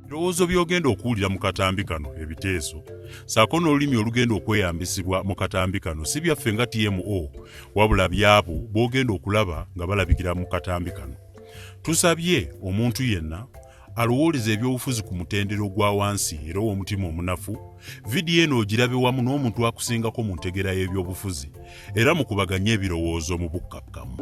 Ebirowoozo by'ogenda okuwulira mu katambi kano ebiteeso ssaako n'olulimi olugenda okweyambisibwa mu katambi kano si byaffe nga TMO wabula byabo b'ogenda okulaba nga balabikira mu katambi kano. Tusabye omuntu yenna alowooleza ebyobufuzi ku mutendero gwa wansi era ow'omutima omunafu, vidiyo eno ogirabe wamu n'omuntu akusingako mu ntegera y'ebyobufuzi era mukubaganye ebirowoozo mu bukkakkamu.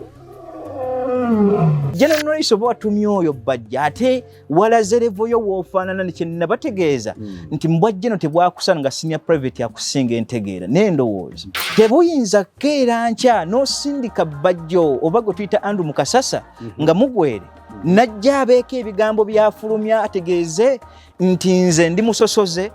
Gen.Nalweyiso bwatumye oyo Bajjo ate walaze levo yo woofaanana ne kye nabategeeza nti mbwajje no tebwakusana nga senior private akusinga entegeera n'endowooza. Tebuyinza keera nkya n'osindika Bajjo oba gwe tuyita Andrew Mukasasa nga mugwere najja abeeko ebigambo byafulumya ategeeze nti nze ndi musosoze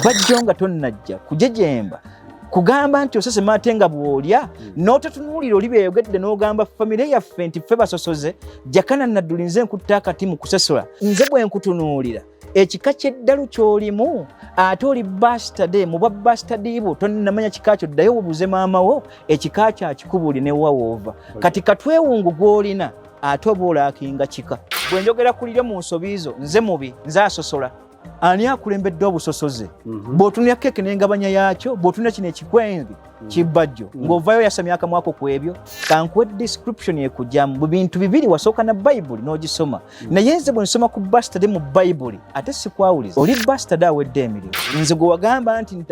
Bajjo nga tonnajja kujejemba kugamba nti osese maate nga bw'olya n'ototunuulira oli beeyogedde n'ogamba famire yaffe nti ffe basosoze jakana Nadduli nze nkutta akati mu kusesola nze bwe nkutunuulira ekika ky'eddalu ky'olimu ate oli bastade mu bwa bastadi bwo tonnamanya kika kyo ddayo obuuze maama wo ekika kyo akikubuuli ne wawoova kati katwewungu gw'olina ate oba olaakinga kika bwe njogera kulire mu nsobiizo nze mubi nze asosola ani akulembedde obusosoze bw'otunira keke n'engabanya yaakyo bw'otunira kino ekikwenzi Bajjo ng'ovaayo yasamya akamwako ku ebyo kankuwe description ekujjamu mu bintu bibiri wasooka na Bayibuli n'ogisoma naye nze bwe nsoma ku bastade mu Bayibuli ate sikwawuliza oli bastade awedde emirimu nze gwe wagamba nti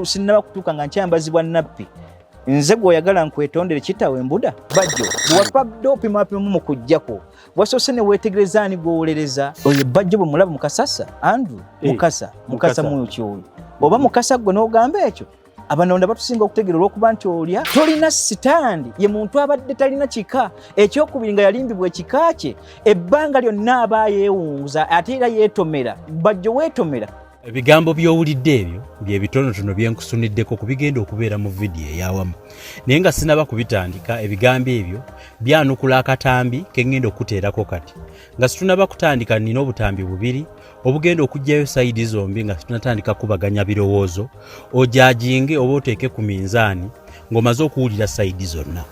sinnaba kutuuka nga nkyambazibwa nnabbi nze gw'oyagala nkwetondere kitawe embuda Bajjo bwewapabde opimapimamu mu kujjako wasoose ne weetegereza ani gw'owolereza oyo Bajjo bwe mulaba Mukasasa Andrew Mukasa muyokyoyo oba Mukasa gwe n'ogamba ekyo abanonda batusinga okutegeera olw'okuba nti olya tolina sitandi ye muntu abadde talina kika ekyokubiri nga yalimbibwa ekika kye ebbanga lyonna aba yeewunguza ate era yeetomera Bajjo weetomera. Ebigambo by'owulidde ebyo bye bitonotono bye nkusuniddeko ku bigenda okubeera mu vidiyo ey'awamu naye nga sinaba kubitandika ebigambo ebyo byanukula akatambi ke ngenda okuteerako kati nga situnaba kutandika nina obutambi bubiri obugenda okugyayo sayidi zombi nga tunatandika kubaganya birowoozo ojajinge oba oteeke ku minzaani ng'omaze okuwulira sayidi zonna.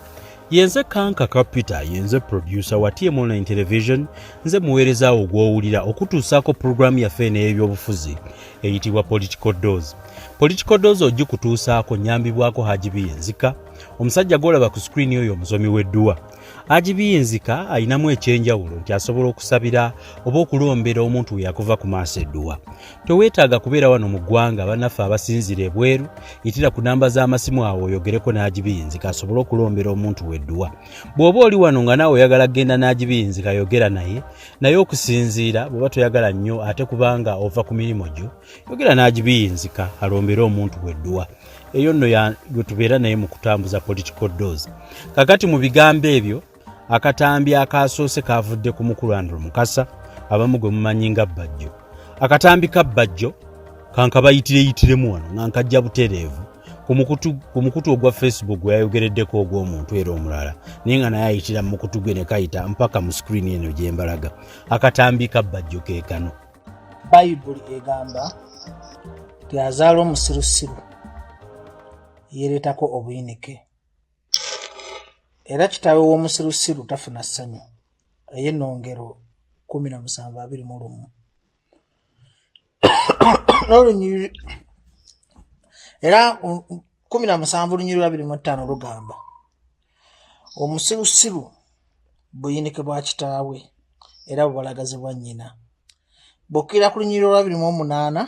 Yenze Kanka Kapita yenze producer wa TM Online Television nze muweereza ogw'owulira okutuusaako programu yaffe n'ebyobufuzi eyitibwa Political Dose. Political Dose ogikutuusaako nyambibwako Haji Biyenzika omusajja gw'olaba ku screen oyo omusomi w'edduwa. Haji Biyenzika ayinamu ekyenjawulo nti asobola okusabira oba okulombera omuntu we yakuva ku maaso edduwa. Toweetaaga kubeera wano mu ggwanga bannaffe abasinzira ebweru yitira ku namba z'amasimu awo oyogereko ne Haji Biyenzika asobole okulombera omuntu wedduwa. Bw'oba oli wano nga naawe oyagala genda ne Haji Biyenzika yogera naye okusinziira bw'oba toyagala nnyo ate kubanga ova ku mirimu gyo yogera ne Haji Biyenzika alombere omuntu wedduwa. Eyo nno gwe tubeera naye mu kutambuza Political Dose. Kakati mu bigambo ebyo akatambi akasoose kavudde ku mukulu Andrew Mukasa abamu gwe mumanyi nga Bajjo. Akatambi ka Bajjo kanka bayitiremu wano nga nkajja butereevu ku mukutu ogwa Facebook gwe yayogereddeko ogw'omuntu era omulala naye nga naye ayitira mu mukutu gwe ne kayita mpaka mu screen eno gye mbalaga. Akatambi ka Bajjo ke kano. Bayibuli egamba nti azaala omusirusiru yeereetako obuyinike era kitaawe w'omusirusiru tafuna ssanyu ey'ennongero 17:21 n'olunyiriri era 17:25 lugamba omusirusiru buyinike bwa kitaawe era bubalagaze bwa nnyina. Bw'okkira ku lunyiriri 28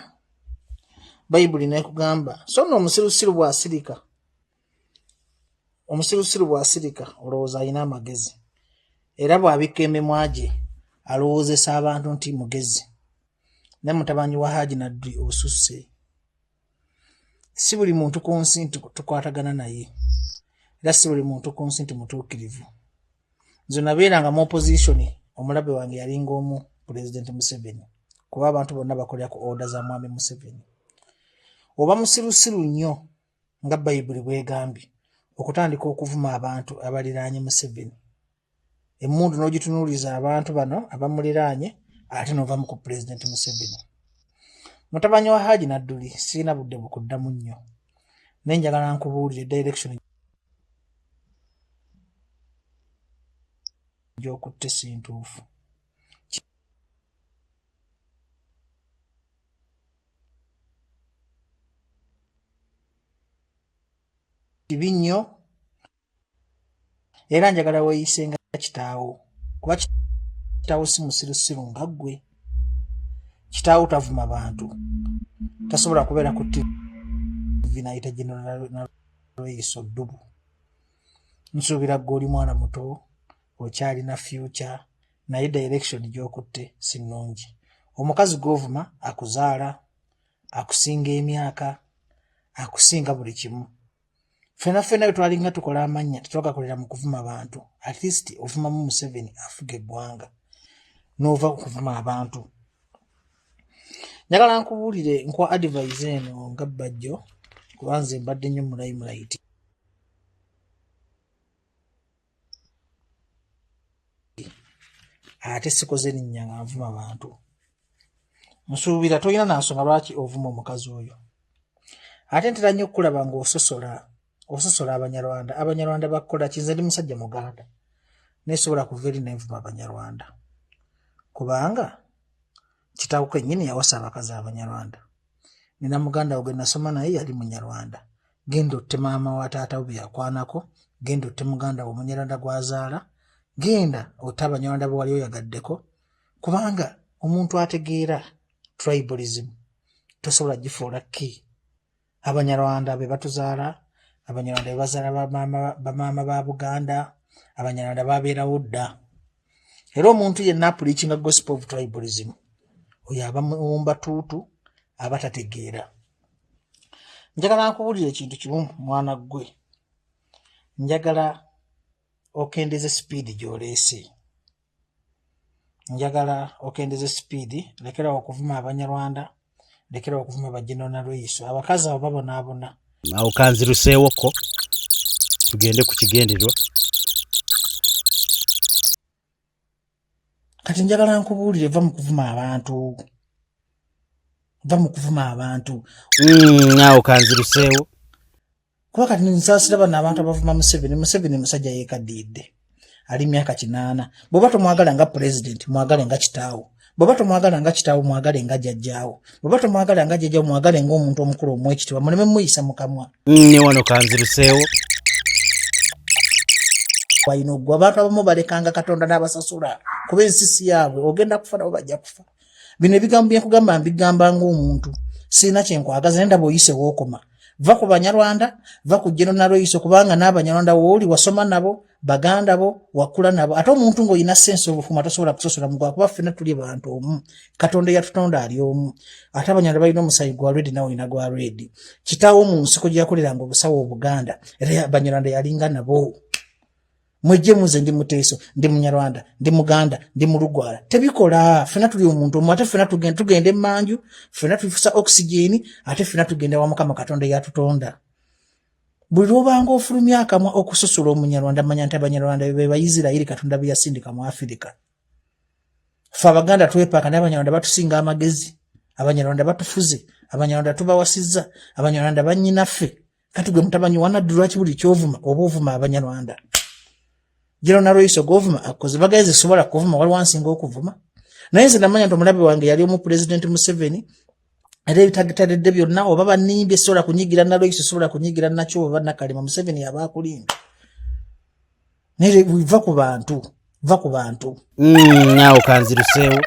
Bayibuli nekugamba so nno omusirusiru bw'asirika olowooza alina amagezi era bw'abikka emimwa gye alowoozesa abantu nti mugezi. Ne mutabani wa Haji Nadduli osusse. Si buli muntu ku nsi nti tukwatagana naye era si buli muntu ku nsi nti mutuukirivu. Nze nabeeranga mu opposition omulabe wange yalinga omu President Museveni kuba abantu bonna bakolera ku order za mwami Museveni. Oba musirusiru nnyo nga Bayibuli bw'egambye okutandika okuvuma abantu abaliraanye Museveni. Emmundu n'ogitunuuliza abantu bano abamuliraanye ate n'ovamu ku President Museveni. Mutabani wa Haji Nadduli sirina budde bukuddamu nnyo nenjagala nkubuulire direction gy'okutte si ntuufu. Kibi nnyo era njagala weeyise nga kitaawo, kuba kitaawo si musirusiru nga ggwe. Kitaawo tavuma bantu, tasobola kubeera ku TV nayita Gen.Nalweyiso ddubu. Nsuubira ggwe oli mwana muto, okyalina future, naye direction gy'okutte si nnungi. Omukazi gw'ovuma akuzaala, akusinga emyaka, akusinga buli kimu. Fena bwe twalinga tukola amannya tetwagakolera mu kuvuma abantu. At least ovumamu Museveni afuga eggwanga n'ova okuvuma abantu. Njagala nkubuulire nkwa advise eno nga Bajjo, kuba nze mbadde nnyo mulayimulaiti. Ate sikoze linnya nga nvuma abantu. Nsuubira tolina na nsonga lwaki ovuma omukazi oyo. Ate ntera nnyo okulaba ng'ososola Abanyarwanda. Abanyarwanda bakola kinze ndi musajja Muganda. Nesobola kuva eri nenvuma Abanyarwanda. Kubanga kitaawo kennyini yawasa abakazi Abanyarwanda. Nina muganda we gwe nasoma naye yali Munyarwanda. Genda otte maama wa taata we byakwanako, genda otte muganda we Omunyarwanda gwazaala, genda otte Abanyarwanda be wali oyagaddeko, kubanga omuntu ategeera tribalism tosobola gifuula ki. Abanyarwanda be batuzaala, Abanyarwanda be bazaala bamaama ba Buganda, Abanyarwanda babeerawo dda. Era omuntu yenna preaching gospel of tribalism oyo aba muwumba tuutu aba tategeera. Njagala nkubuulire ekintu kimu mwana ggwe. Njagala okendeze speed gy'oleese. Njagala okendeze speed, lekera okuvuma Abanyarwanda, lekera okuvuma ba Gen.Nalweyiso. Abakazi abo babonaabona. Awo kanziruseewoko tugende ku kigenderwa. Kati njagala nkubuulire va mu kuvuma abantu. Va mu kuvuma abantu. Awo kanziruseewo. Kuba kati nsaasira bano abantu abavuma Museveni musajja yeekaddiidde. Ali myaka 8. Bw'oba tomwagala nga president, mwagale nga kitaawo. Bw'oba tomwagala nga kitaawo, mwagale nga jjajjaawo. Bw'oba tomwagala nga jjajjaawo, mwagale ng'omuntu omukulu omwekitiibwa. Muleme muyisa mu kamwa. Ne wano kanziruseewo. Wayina oggwa abantu abamu balekanga Katonda n'abasasula kuba ensisi yaabwe, ogenda kufa nabo bajja kufa. Bino ebigambo bye nkugamba mbigamba ng'omuntu. Sirina kye nkwagaza, nenda bw'oyise wookoma. Va ku Banyarwanda, va ku Gen.Nalweyiso, kubanga n'Abanyarwanda wooli wasoma nabo, baganda bo, wakula nabo. Ate omuntu ng'olina sense of humor tosobola kusosola mugwa, kuba ffenna tuli bantu omu. Katonda yatutonda ali omu. Ate Abanyarwanda balina omusayi gwa red nawe olina gwa red. Kitaawo mu nsiko gye yakoleranga obusawo Obuganda, era Abanyarwanda yalinga nabo. Mwejje muze ndi Muteeso, ndi Munyarwanda, ndi Muganda, ndi Mulugwala. Tebikola, ffenna tuli omuntu omu, ate ffenna tugenda emmanju, ffenna tufusa oxygen, ate ffenna tugenda wa Mukama Katonda yatutonda. Buli lw'obanga ofulumya akamwa okusosola Omunyarwanda, manya nti Abanyarwanda be Bayisirayiri Katonda be yasindika mu Afirika. Ffe Abaganda twepaaka n'Abanyarwanda batusinga amagezi, Abanyarwanda batufuze, Abanyarwanda tubawasizza, Abanyarwanda bannyinaffe. Kati gwe Mutabani wa Nadduli.Kye buli ky'ovuma oba ovuma Abanyarwanda. Gen.Nalweyiso govuma akoze bagaize sobola kuvuma wali wansinga okuvuma. Naye nze namanya nti omulabe wange yali omu President Museveni, era ebitagitadde byonna oba banimbye sobola kunyigira Nalweyiso, sobola kunyigira Nakyo oba Nakalema, Museveni yaba akulimba. Naye va ku bantu, va ku bantu. Awo kanziruseewo.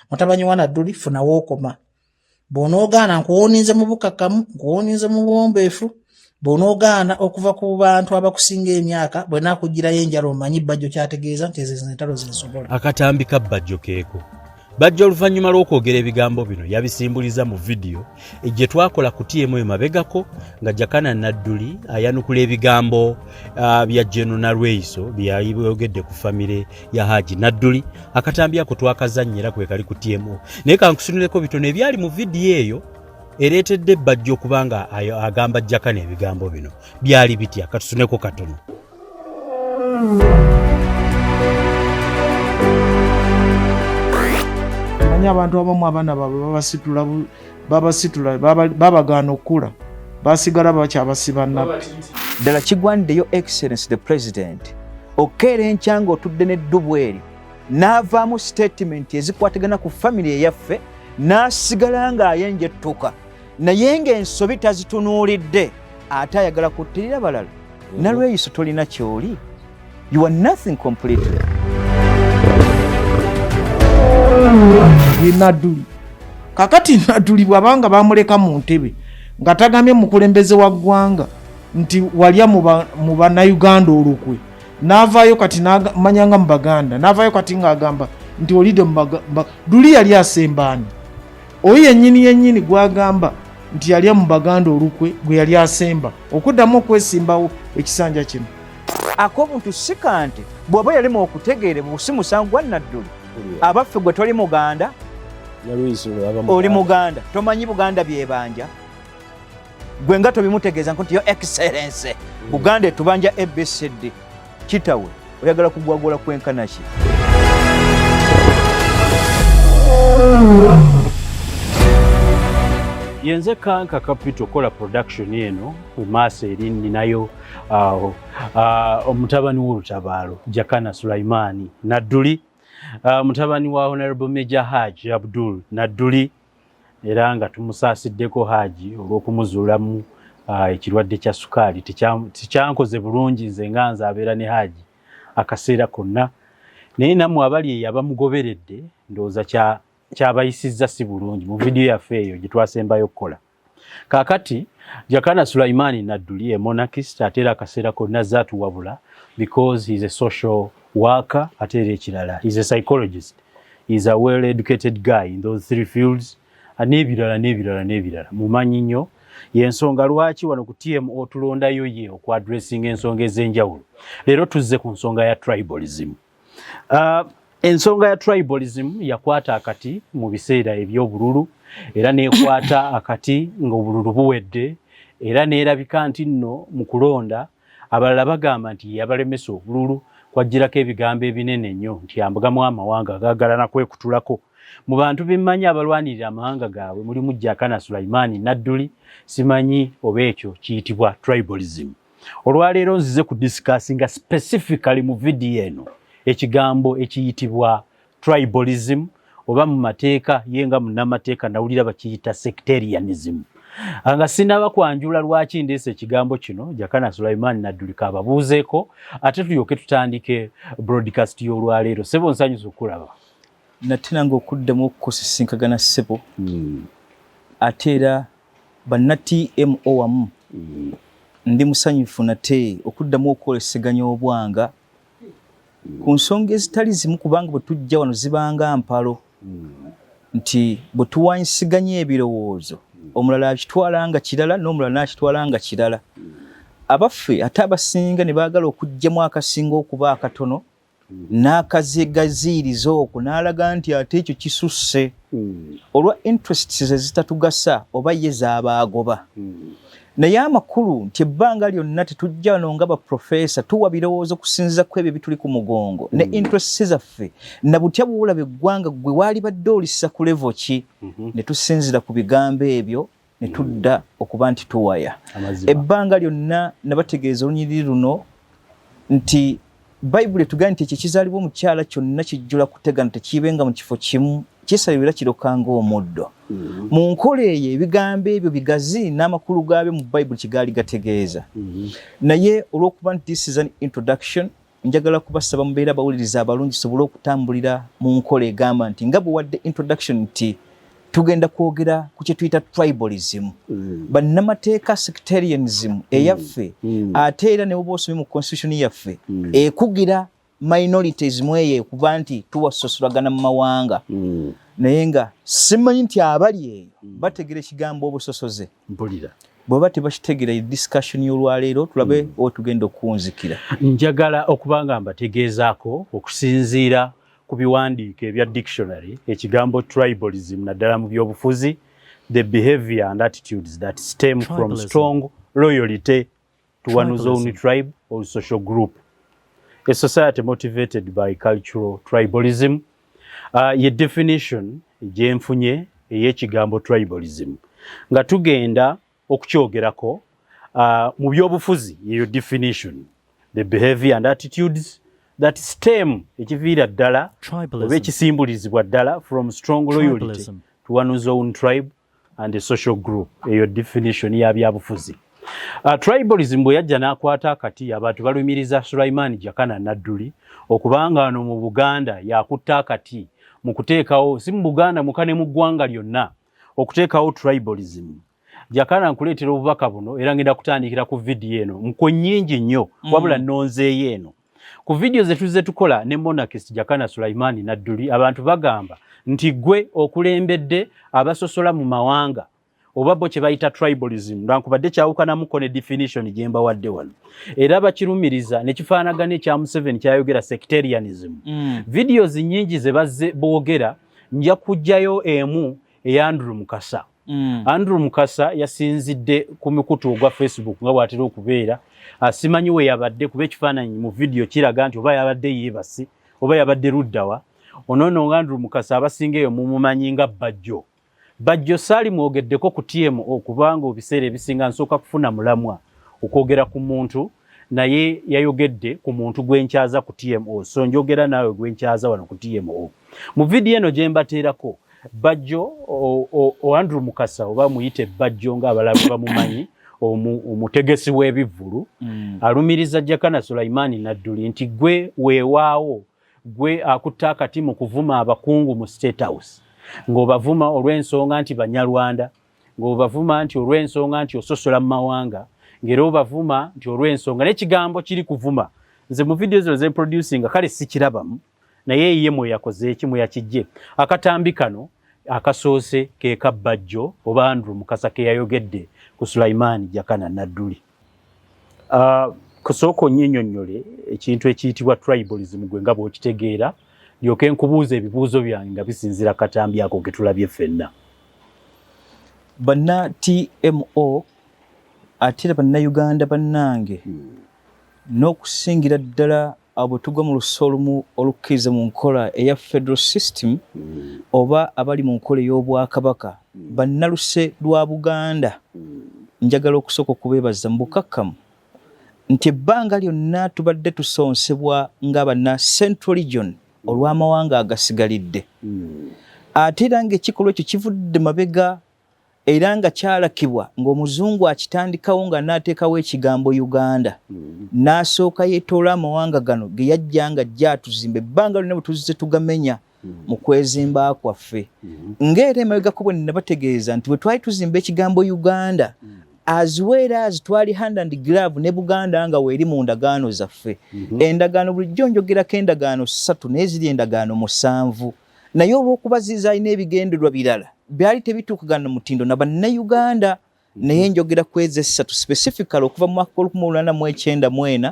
Mutabani wa Nadduli funa wookoma. Bw'onoogaana nkuwonize mu bukakamu, nkuwonize mu buwombeefu. Bw'onoogaana okuva ku bantu abakusinga emyaka, bwe naakugirayo enjala omanyi Bajjo kyategeeza nti ezo entalo zensobola. Akatambi ka Bajjo keeko. Bajjo oluvannyuma lw'okwogera ebigambo bino yabisimbuliza mu vidiyo gye twakola ku TMO emabegako nga Jakana Nadduli ayanukula ebigambo bya Gen.Nalweyiso bye yayogedde ku famire ya Haji Nadduli. Akatambi ako twakazannyira kwe kali ku TMO. Naye kankusunireko bitono ebyali mu vidiyo eyo ereetedde Bajjo kubanga agamba Jakana ebigambo bino. Byali bitya? Katusuneko katono. Manya abantu abamu abaana baabwe babasitula babagaana okula basigala bakyabasiba nnabbi. Ddala kigwaniddeyo Excellency the President okeera enkya ng'otudde n'eddubu eryo n'avaamu statement ezikwatagana ku family eyaffe n'asigala ng'ayenjettuka naye ng'ensobi tazitunuulidde ate ayagala kuttirira balala. Nalweyiso tolina kyoli. You are nothing completely. Nadduli kakati Nadduli bwabanga bamuleka mu ntebe nga tagambye mukulembeze wa ggwanga nti walya mu bannayuganda olukwe n'avaayo kati manyanga mu Baganda n'avaayo kati ng'agamba nti olidde Duli yali asembaani oyo yennyini gwagamba nti yalya mu Baganda olukwe gwe yali asemba okuddamu okwesimbawo ekisanja kino. Ak'obuntu si kanti bw'oba yalimu okutegeere busi musango gwa Nadduli. Abaffe gwe toli Muganda oli Muganda tomanyi Buganda byebanja gwe nga tobimutegeeza nti yo Excellency Buganda etubanja ABCD kitawe oyagala kugwagula kwenkanaki. Yenze Kanka Capital kola production eno M.i.S.O eri ninayo omutabani w'olutabaalo Jakana Sulaimani Nadduli, mutabani wa Honorable Major Haji Abdul Nadduli era nga tumusasiddeko Haji olw'okumuzuulamu ekirwadde kya sukaali tikyankoze bulungi nze nga nze abeera ne Haji akaseera konna naye nammwe abali abamugoberedde ndowooza kyabayisizza si bulungi mu vidiyo yaffe eyo gye twasembayo okukola. Kaakati Jakana Sulaimani Nadduli ye monarchist ate era akaseera konna zaatuwabula because he's a social worker ate era ekirala he's a psychologist, he's a well educated guy in those three fields n'ebirala mumanyi nnyo. Y'ensonga lwaki wano ku TMO tulondayo ye okwadressing ensonga ez'enjawulo. Leero tuzze ku nsonga ya tribalism. Ensonga ya tribalism yakwata akati mu biseera eby'obululu era nekwata akati ng'obululu buwedde era neerabika nti nno mu kulonda abalala bagamba nti yabalemesa obululu kwajjirako ebigambo ebinene nnyo nti ambagamu amawanga agaagala nakwekutulako. Mu bantu bemmanyi abalwanirira amawanga gaabwe mulimu Jakana Sulaimani Nadduli. Simanyi oba ekyo kiyitibwa tribalism. Olwaleero nzize ku discussinga specifically mu vidiyo eno ekigambo ekiyitibwa tribalism oba mu mateeka yenga munnamateeka nawulira bakiyita sectarianism. Nga sinaba kwanjula lwaki ndeese ekigambo kino Jakana Sulaimani Nadduli kababuuzeeko ate tulyoke tutandike broadcast y'olwaleero. Ssebo nsanyusa okulaba. Nate nange okuddamu okukosisinkagana ssebo ate era banna TMO wamu ndi musanyufu nate okuddamu okwoleseganya obwanga ku nsonga ezitali zimu kubanga bwe tujja wano zibanga mpalo nti bwe tuwanyisiganya ebirowoozo omulala akitwala nga kirala n'omulala n'akitwala nga kirala. Abaffe ate abasinga ne baagala okuggyemu akasinga okuba akatono n'akazigaziiriza okwo n'alaga nti ate ekyo kisusse olwa interests ezitatugasa oba ye z'abaagoba. Naye amakulu nti ebbanga lyonna tetujja wano nga baprofesa tuwa birowoozo kusinziza ku ebyo bituli ku mugongo ne interests zaffe na butya bw'olaba eggwanga gwe waali badde olissa ku level ki ne tusinzira ku bigambo ebyo ne tudda okuba nti tuwaya. Ebbanga lyonna nabategeeza olunyiriri luno nti Bayibuli etugamba nti ekyo kizaalibwa omukyala kyonna kijjula kutegana tekiibenga mu kifo kimu kisalibwa kirokanga omuddo. Mu nkola eyo ebigambo ebyo bigazi n'amakulu gaabyo mu Bayibuli kigaali gategeeza. Naye olw'okuba nti this is an introduction njagala kubasaba mubeera abawuliriza abalungi sobole okutambulira mu nkola egamba nti nga bwe wadde introduction nti tugenda kwogera ku kye tuyita tribalism bannamateeka sectarianism eyaffe ate era ne bwoba osomye mu constitution yaffe ekugira minorities mu eyo kuba nti tuwasosolagana mu mawanga naye nga simanyi nti abali eyo bategera ekigambo obusosoze mpulira bw'oba tebakitegera discussion y'olwaleero tulabe oba tugenda okuwunzikira. Njagala okuba nga mbategeezaako okusinziira ku biwandiiko ebya dictionary ekigambo tribalism naddala mu byobufuzi the behavior and attitudes that stem from strong loyalty to one's own tribe or social group, a society motivated by cultural tribalism Ye definition gyenfunye ey'ekigambo tribalism nga tugenda okukyogerako mu byobufuzi yeyo definition, the behavior and attitudes that stem ekiviira ddala oba ekisimbulizibwa ddala from strong loyalty to one's own tribe and a social group. Eyo definition ya byabufuzi. Tribalism bwe yajja n'akwata akati abantu balumiriza Sulaiman Jakana Nadduli okubanga ano mu Buganda yakutta akati mu kuteekawo si mu Buganda mukane mu ggwanga lyonna okuteekawo tribalism. Jakana nkuleetera obubaka buno era ngenda kutandikira ku vidiyo eno mukwe nnyingi nnyo wabula nnonzeeyo eno. Ku vidiyo ze tukola ne monarchist Jakana Sulaiman Nadduli abantu bagamba nti gwe okulembedde abasosola mu mawanga oba bo kye bayita tribalism lwankubadde kyawukanamuko ne definition gye mbawadde wano era bakirumiriza ne kifaanagana ekya Museveni kyayogera sectarianism. Videos nnyingi ze bazze boogera nja kujjayo emu eya Andrew Mukasa. Andrew Mukasa yasinzidde ku Mukutu ogwa Facebook nga bw'atera okubeera. Simanyi we yabadde kuba ekifaananyi mu video kiraga nti oba yabadde yeebasi oba yabadde luddawa. Onono Andrew Mukasa abasinga eyo mumumanyi nga Bajjo. Bajjo saali mwogeddeko ku TMO kubanga ebiseera ebisinga nsooka kufuna mulamwa okwogera ku muntu naye yayogedde ku muntu gwenkyaza ku TMO, so njogera naawe gwenkyaza wano ku TMO. Mu vidiyo eno gye mbateerako Bajjo Andrew Mukasa oba muyite Bajjo ng'abalala bamumanyi omutegesi w'ebivvulu alumiriza Jakana Sulaiman Nadduli nti gwe weewaawo gwe akutta akati mu kuvuma abakungu mu State House ng'obavuma olw'ensonga nti Banyarwanda, ng'obavuma nti olw'ensonga nti ososola mu mawanga, ng'era obavuma nti olw'ensonga n'ekigambo kiri kuvuma. Nze mu vidiyo zino ze producinga kale sikirabamu naye ye mwe yakoze eki mwe yakijje. Akatambi kano akasoose ke ka Bajjo oba Andrew Mukasa ke yayogedde ku Sulaiman Jakana Nadduli. Kusooka onnyinyonnyole ekintu ekiyitibwa tribalism gwe nga bw'okitegeera ndyoke nkubuuza ebibuuzo byange nga bisinzira katambi ako ke tulabye ffenna. Banna TMO ate bannayuganda bannange n'okusingira ddala abo tugwa mu luso olumu olukkiriza mu nkola eya federal system oba abali mu nkola ey'obwakabaka bannaluse lwa Buganda njagala okusooka okubeebaza mu bukakkamu nti ebbanga lyonna tubadde tusonsebwa ng'abanna Central Region olw'amawanga agasigalidde. Ate era ng'ekikolwa ekyo kivudde mabega era nga kyalakibwa ng'omuzungu akitandikawo nga n'ateekawo ekigambo Uganda n'asooka yeetoola amawanga gano ge yajja nga ajja atuzimba ebbanga lyonna bwe tuzze tugamenya mu kwezimba kwaffe. Ng'era emabegako bwe nabategeeza nti bwe twali tuzimba ekigambo Uganda as well as twali hand and glove ne Buganda nga weeri mu ndagaano zaffe. Endagaano bulijjo njogerako endagaano 3 n'eziri endagaano 7 naye olw'okuba zizaalina ebigendererwa birala byali tebituukagana mutindo na bannayuganda naye njogera ku ezo 3 specifically okuva mu mwaka 1994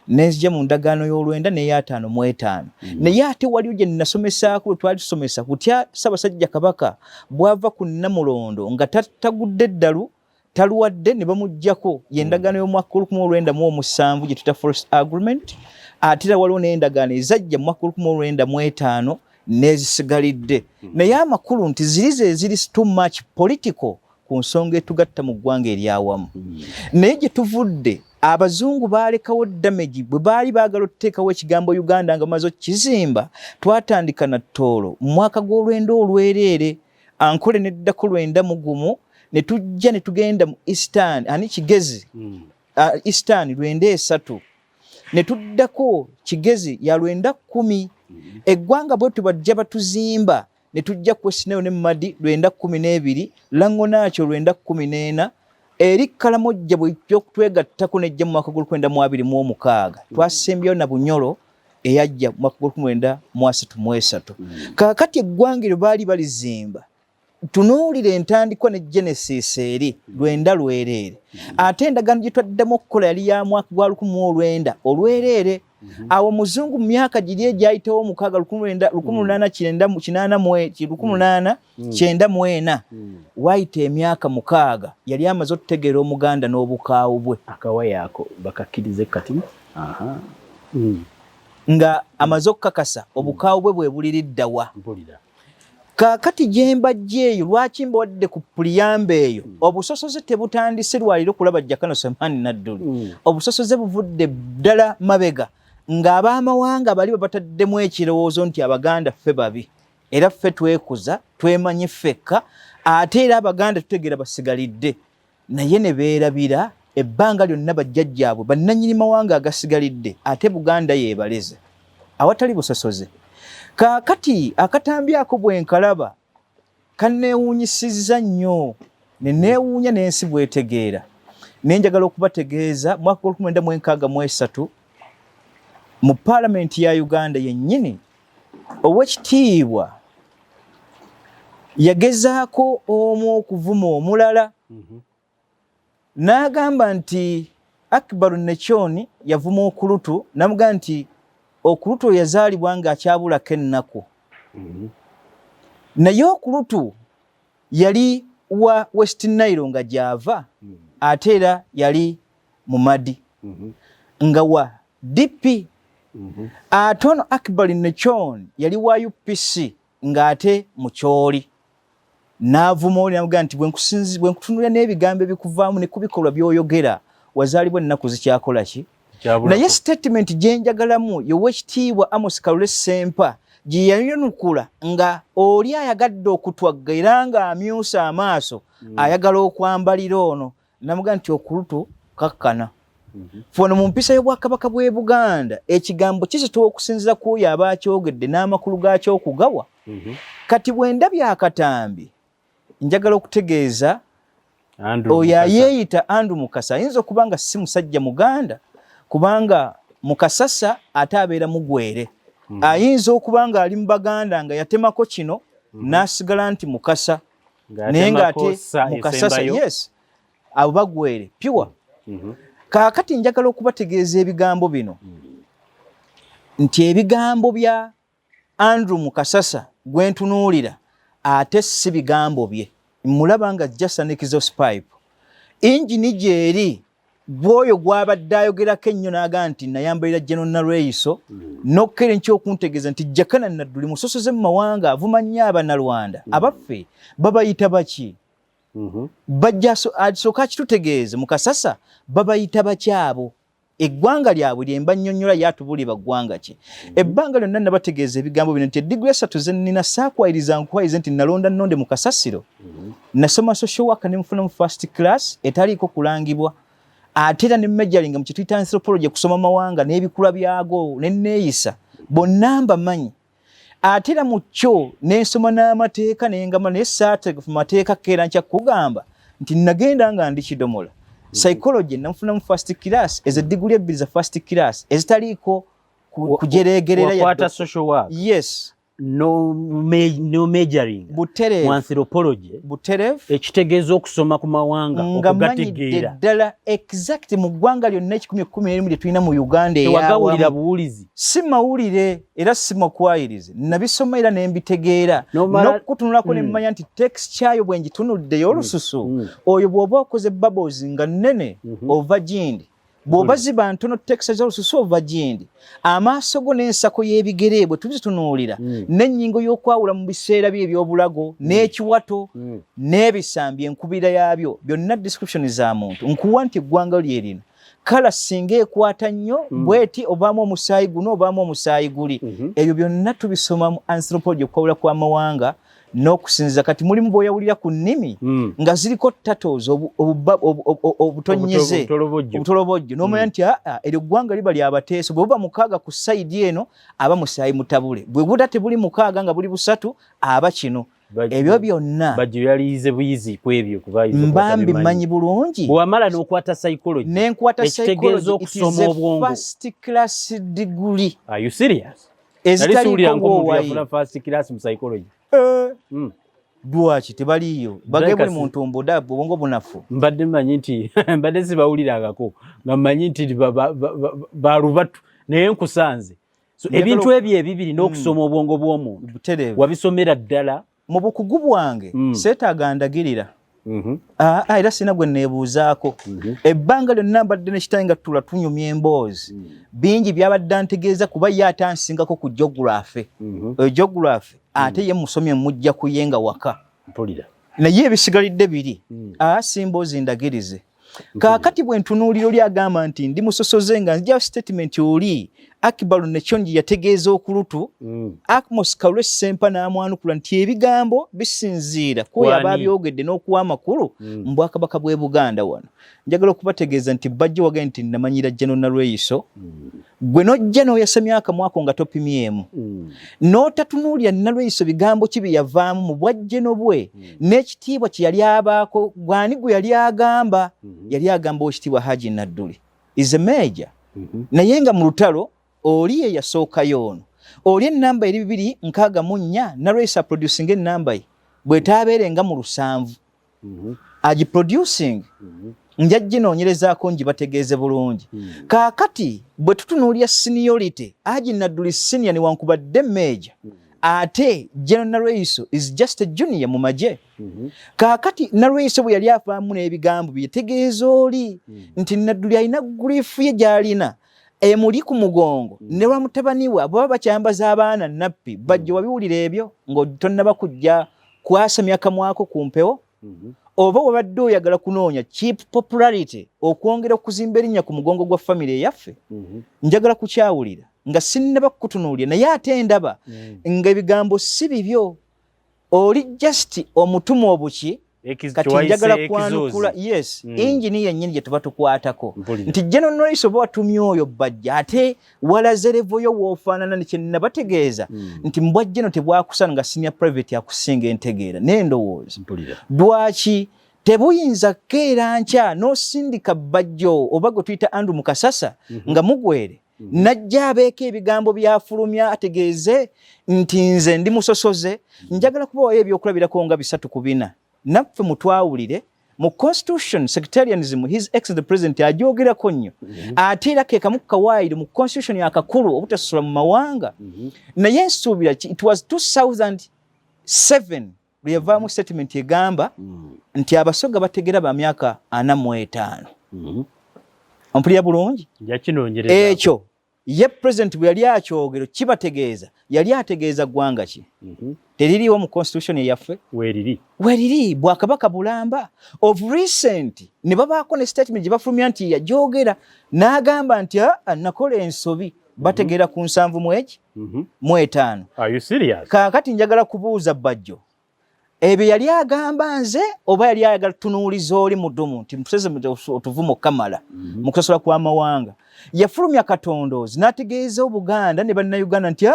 n'ezija mu ndagaano y'olwenda n'eya55 naye ate waliwo gye nasomesaako twali tusomesa kutya Ssaabasajja Kabaka bw'ava ku Namulondo nga tagudde eddalu taluwadde ne bamuggyako y'endagaano y'omwaka 1997 gye tuta Forest Agreement. Ate era waliwo n'endagaano ezajja mu mwaka 1995 n'ezisigalidde naye amakulu nti ziri too much political ku nsonga etugatta mu ggwanga eryawamu. Naye gye tuvudde abazungu baalekawo damage bwe baali baagala okuteekawo ekigambo Uganda nga bamaze okukizimba twatandika na Toolo mu mwaka gw'olwenda olwereere ankole neddako 91 ne tujja ne tugenda mu Eastern ani Kigezi Eastern 3 ne tuddako Kigezi ya 10 eggwanga bwe tubajja batuzimba ne tujja kwesineyo ne Madi 12 Lango nakyo 14 eri Kalamojja bwe Otwegatteko nejja mu mwaka gw'Okwendamu26 twasembyeyo na Bunyoro eyajja mu mwaka gw'Okwendamu33 kakati eggwanga lyo baali balizimba tunuulire entandikwa ne Genesis eri lwenda lwereere ate endagaano gye twaddemu okukola yali ya mwaka gwa 1900 olwereere awo muzungu mu myaka giri egyayitawo 1894 wayita emyaka 6 yali amaze okutegeera Omuganda n'obukaawu bwe akawayaako bakakkirize kati nga amaze okukakasa obukaawu bwe buliriddawa. Kaakati gye mbajja eyo lwaki mbawadde ku puliyamba eyo obusosoze tebutandise lwaliro kulaba Jakano Semani Nadduli. Obusosoze buvudde ddala mabega ng'abamawanga bali bataddemu ekirowoozo nti Abaganda ffe babi era ffe twekuza twemanyi ffekka ate era Abaganda tutegeera basigalidde naye ne beerabira ebbanga lyonna bajjajjaabwe bannannyini mawanga agasigalidde ate Buganda yeebaleze awatali busosoze. Kaakati akatambi ako bwe nkalaba kanneewuunyisizza nnyo ne neewuunya n'ensi bw'etegeera ne njagala okubategeeza mwaka 1963 mu Paalamenti ya Uganda yennyini Oweekitiibwa yagezaako omu okuvuma omulala n'agamba nti Akibaru Nechoni yavuma Okulutu n'amugamba nti Okulutu yazaalibwa ng'akyabulako ennaku. Naye Okulutu yali wa West Nile nga gy'ava ate era yali mu Madi nga wa DP. Ate ono Akibaru Nechoni yali wa UPC ng'ate mu Kyoli. N'avuma oli n'amugamba nti bwe nkutunuulira n'ebigambo ebikuvaamu ne ku bikolwa by'oyogera wazaalibwa ennaku zikyakola ki? Naye statement gye njagalamu y'Oweekitiibwa Amos Kalule Ssempa gye yayonukula nga oli ayagadde okutwagga era ng'amyusa amaaso ayagala okwambalira ono n'amugamba nti Okulutu kakkana. Fono mu mpisa y'Obwakabaka bw'e Buganda ekigambo kizitowa okusinziira ku oyo aba akyogedde n'amakulu gaakyo okugawa. Kati bwe ndabye akatambi njagala okutegeeza oyo ayeeyita Andrew Mukasa ayinza okuba nga si musajja Muganda kubanga Mukasasa ate abeera mugwere. Ayinza okuba nga ali mu Baganda nga yatemako kino n'asigala nti Mukasa naye ng'ate Mukasasa yes abo bagwere pure. Kaakati njagala okubategeeza ebigambo bino nti ebigambo bya Andrew Mukasasa gwe ntunuulira ate si bigambo bye. Mulaba nga jasanikizo spipe injini gyeri bwoyo gwabadde ayogerako ennyo n'agamba nti nayambalira Gen.Nalweyiso n'okkere nkyokuntegeeza nti Jakana Nadduli musosoze mu mawanga avuma nnyo Abannalwanda abaffe babayita baki? Bajja asooka akitutegeeze Mukasasa babayita bakyabo eggwanga lyabwe lyemba nnyonnyola yatubuli baggwanga ki? Ebbanga lyonna nabategeeza ebigambo bino nti eddiguli esatu ze nnina saakwayiriza nkwayirize nti nalonda nnonde mu kasasiro nasoma social work ne nfuna mu first class etaliiko kulangibwa ate era ne majoring mu kituyita anthropology kusoma mawanga n'ebikula byago ne neeyisa bonna mbamanyi ate era mu kyo n'ensoma n'amateeka n'engamba naye saategefu mateeka keera nkya kugamba nti nagenda nga ndi kidomola. Psychology nanfuna mu first class as a degree ebbiri za first class ezitaliiko kujeregerera ya social work. Yes. No majoring mu anthropology ekitegeeza okusoma ku mawanga okugategeera ddala exact mu ggwanga lyonna 1011 lye tulina mu Uganda tewagawulira buwulizi si mawulire era si makwayirize nabisoma era ne mbitegeera n'okutunulako ne mmanya nti texture yo bwe ngitunudde y'olususu oyo bw'oba okoze bubbles nga nnene ova gindi bw'oba ziba ntono texture z'olususu ova gindi amaaso go n'ensako y'ebigere bwe tuzitunuulira n'ennyingo y'okwawula mu biseera bye eby'obulago n'ekiwato n'ebisambi enkubira yaabyo byonna description za muntu nkuwa nti eggwanga lye lino kala singa ekwata nnyo bweti obaamu omusaayi guno obaamu omusaayi guli ebyo byonna tubisoma mu anthropology okwawula kw'amawanga n'okusinziza kati mulimu bw'oyawulira ku nnimi nga ziriko titles obutonyeze obutolobojjo n'omanya nti eryo ggwanga liba lyabateeso bwe buba mukaaga ku sayidi eno aba musaayi mutabule bwe buda tebuli mukaaga nga buli busatu aba kino ebyo byonna Bajjo yaliyize buyizi ku ebyo kubayize mbambi manyi bulungi bw'amala n'okwata psychology n'enkwata psychology okusoma obwongo first class degree. Are you serious? Ezitaliiko first class mu psychology Dwaki tebaliyo bage buli muntu mbodabu bongo bunafu mbadde manyi nti mbadde sibawulirangako nga manyi nti balubatu naye nkusanze so ebintu ebyo ebibiri n'okusoma obwongo bw'omuntu wabisomera ddala mu bukugu bwange seetaaga ndagirira Era sina gwe neebuuzaako. Ebbanga lyonna mbadde nekitange nga tutula tunyumya emboozi. Bingi byabadde ntegeeza kuba ye ate ansingako ku geography. Geography ate ye musomye mujja kuyenga waka. Naye ebisigalidde biri. Simboozi ndagirize. Kaakati bwe ntunuulira oli agamba nti ndi musosoze nga nzija statement oli Akibalu ne Kyongi yategeeza okulutu Akmos Kalwe Sempa n'amwanukula nti ebigambo bisinziira ku yaba byogedde n'okuwa amakulu mu Bwakabaka bw'e Buganda wano. Njagala okubategeeza nti Bajjo wagambye nti namanyira Gen.Nalweyiso gwe nojja n'oyasamya akamwako nga topimyemu n'otatunuulira Nalweyiso bigambo ki bye yavaamu mu bwajjeno bwe n'ekitiibwa kye yali abaako gwani gwe yali agamba ekitiibwa Haji Nadduli is a major naye nga mu lutalo oli ye yasookayo ono oli ennamba eri 264 Nalweyiso producing ennamba ye bwetaabeerenga mu 7 agiproducing njajje noonyerezaako ngibategeeze bulungi. Kaakati bwe tutunuulira seniority Haji Nadduli senior newankubadde major ate Gen.Nalweyiso is just a junior mu magye. Kaakati Nalweyiso bwe yali afaamu n'ebigambo bye yategeeza oli nti Nadduli alina gulifu ye gy'alina emuli ku mugongo ne lwa mutabani we baba bakyambaza abaana nappi. Bajjo wabiwulira ebyo ng'otonnaba kujja kwasamya akamwako ku mpewo oba wabadde oyagala kunoonya cheap popularity okwongera okuzimba erinnya ku mugongo gwa family yaffe njagala kukyawulira nga sinnaba kutunuulira naye ate ndaba ng'ebigambo si bibyo oli just omutumu obuki kati njagala kwanukula injini yennyini gye tuba tukwatako nti Gen.Nalweyiso oba watumye oyo Bajjo ate walaze levo yo woofaanana ne kye nabategeeza nti mbwajjeno tebwakusana nga senior private akusinga entegeera n'endowooza lwaki tebuyinza keera nkya n'osindika Bajjo oba gwe tuyita Andrew Mukasasa nga mugwere najja abeeko ebigambo byafulumya ategeeze nti nze ndi musosoze njagala kubawayo ebyokulabirako nga 3-4 naffe mutwawulire mu constitution sectarianism his excellent president agyogerako nnyo ate era ke kamu kawaayiro mu constitution yakakulu obutasula mu mawanga naye nsuubira it was 2007 lwe yavaamu statement egamba nti abasoga bategera ba myaka 45 ompulira bulungi ekyo ye president bwe yali akyogero kibategeeza yali ategeeza ggwanga ki teririiwo mu constitution yaffe weeriri Bwakabaka bulamba of recent ne babaako ne statement gye bafulumya nti yagyogera n'agamba nti nakola ensobi bategeera ku 7 kaakati njagala kubuuza Bajjo ebyo yali agamba nze oba yali ayagala tunuuliza oli mudumu nti museze otuvumo kamala mu kusasola kw'amawanga yafulumya katondoozi n'ategeeza Obuganda ne bannayuganda nti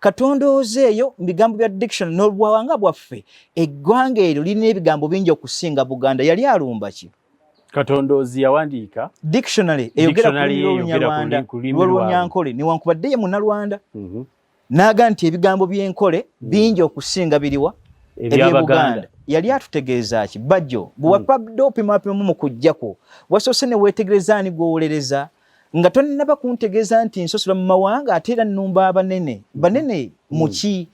katondoozi eyo mu bigambo bya dictionary n'obwawanga bwaffe eggwanga eryo lirina ebigambo bingi okusinga Buganda yali alumba ki katondoozi yawandiika dictionary eyogera ku Olw'Enyankole newankubadde ye Munnalwanda n'aga nti ebigambo by'enkole bingi okusinga biriwa eby'Ebuganda yali atutegeeza ki Bajjo bwe wapadde opimapimamu mu kujjako wasoose ne weetegereza ani gw'owolereza nga tonnaba kuntegeeza nti nsosola mu mawanga ate era nnumba banene muki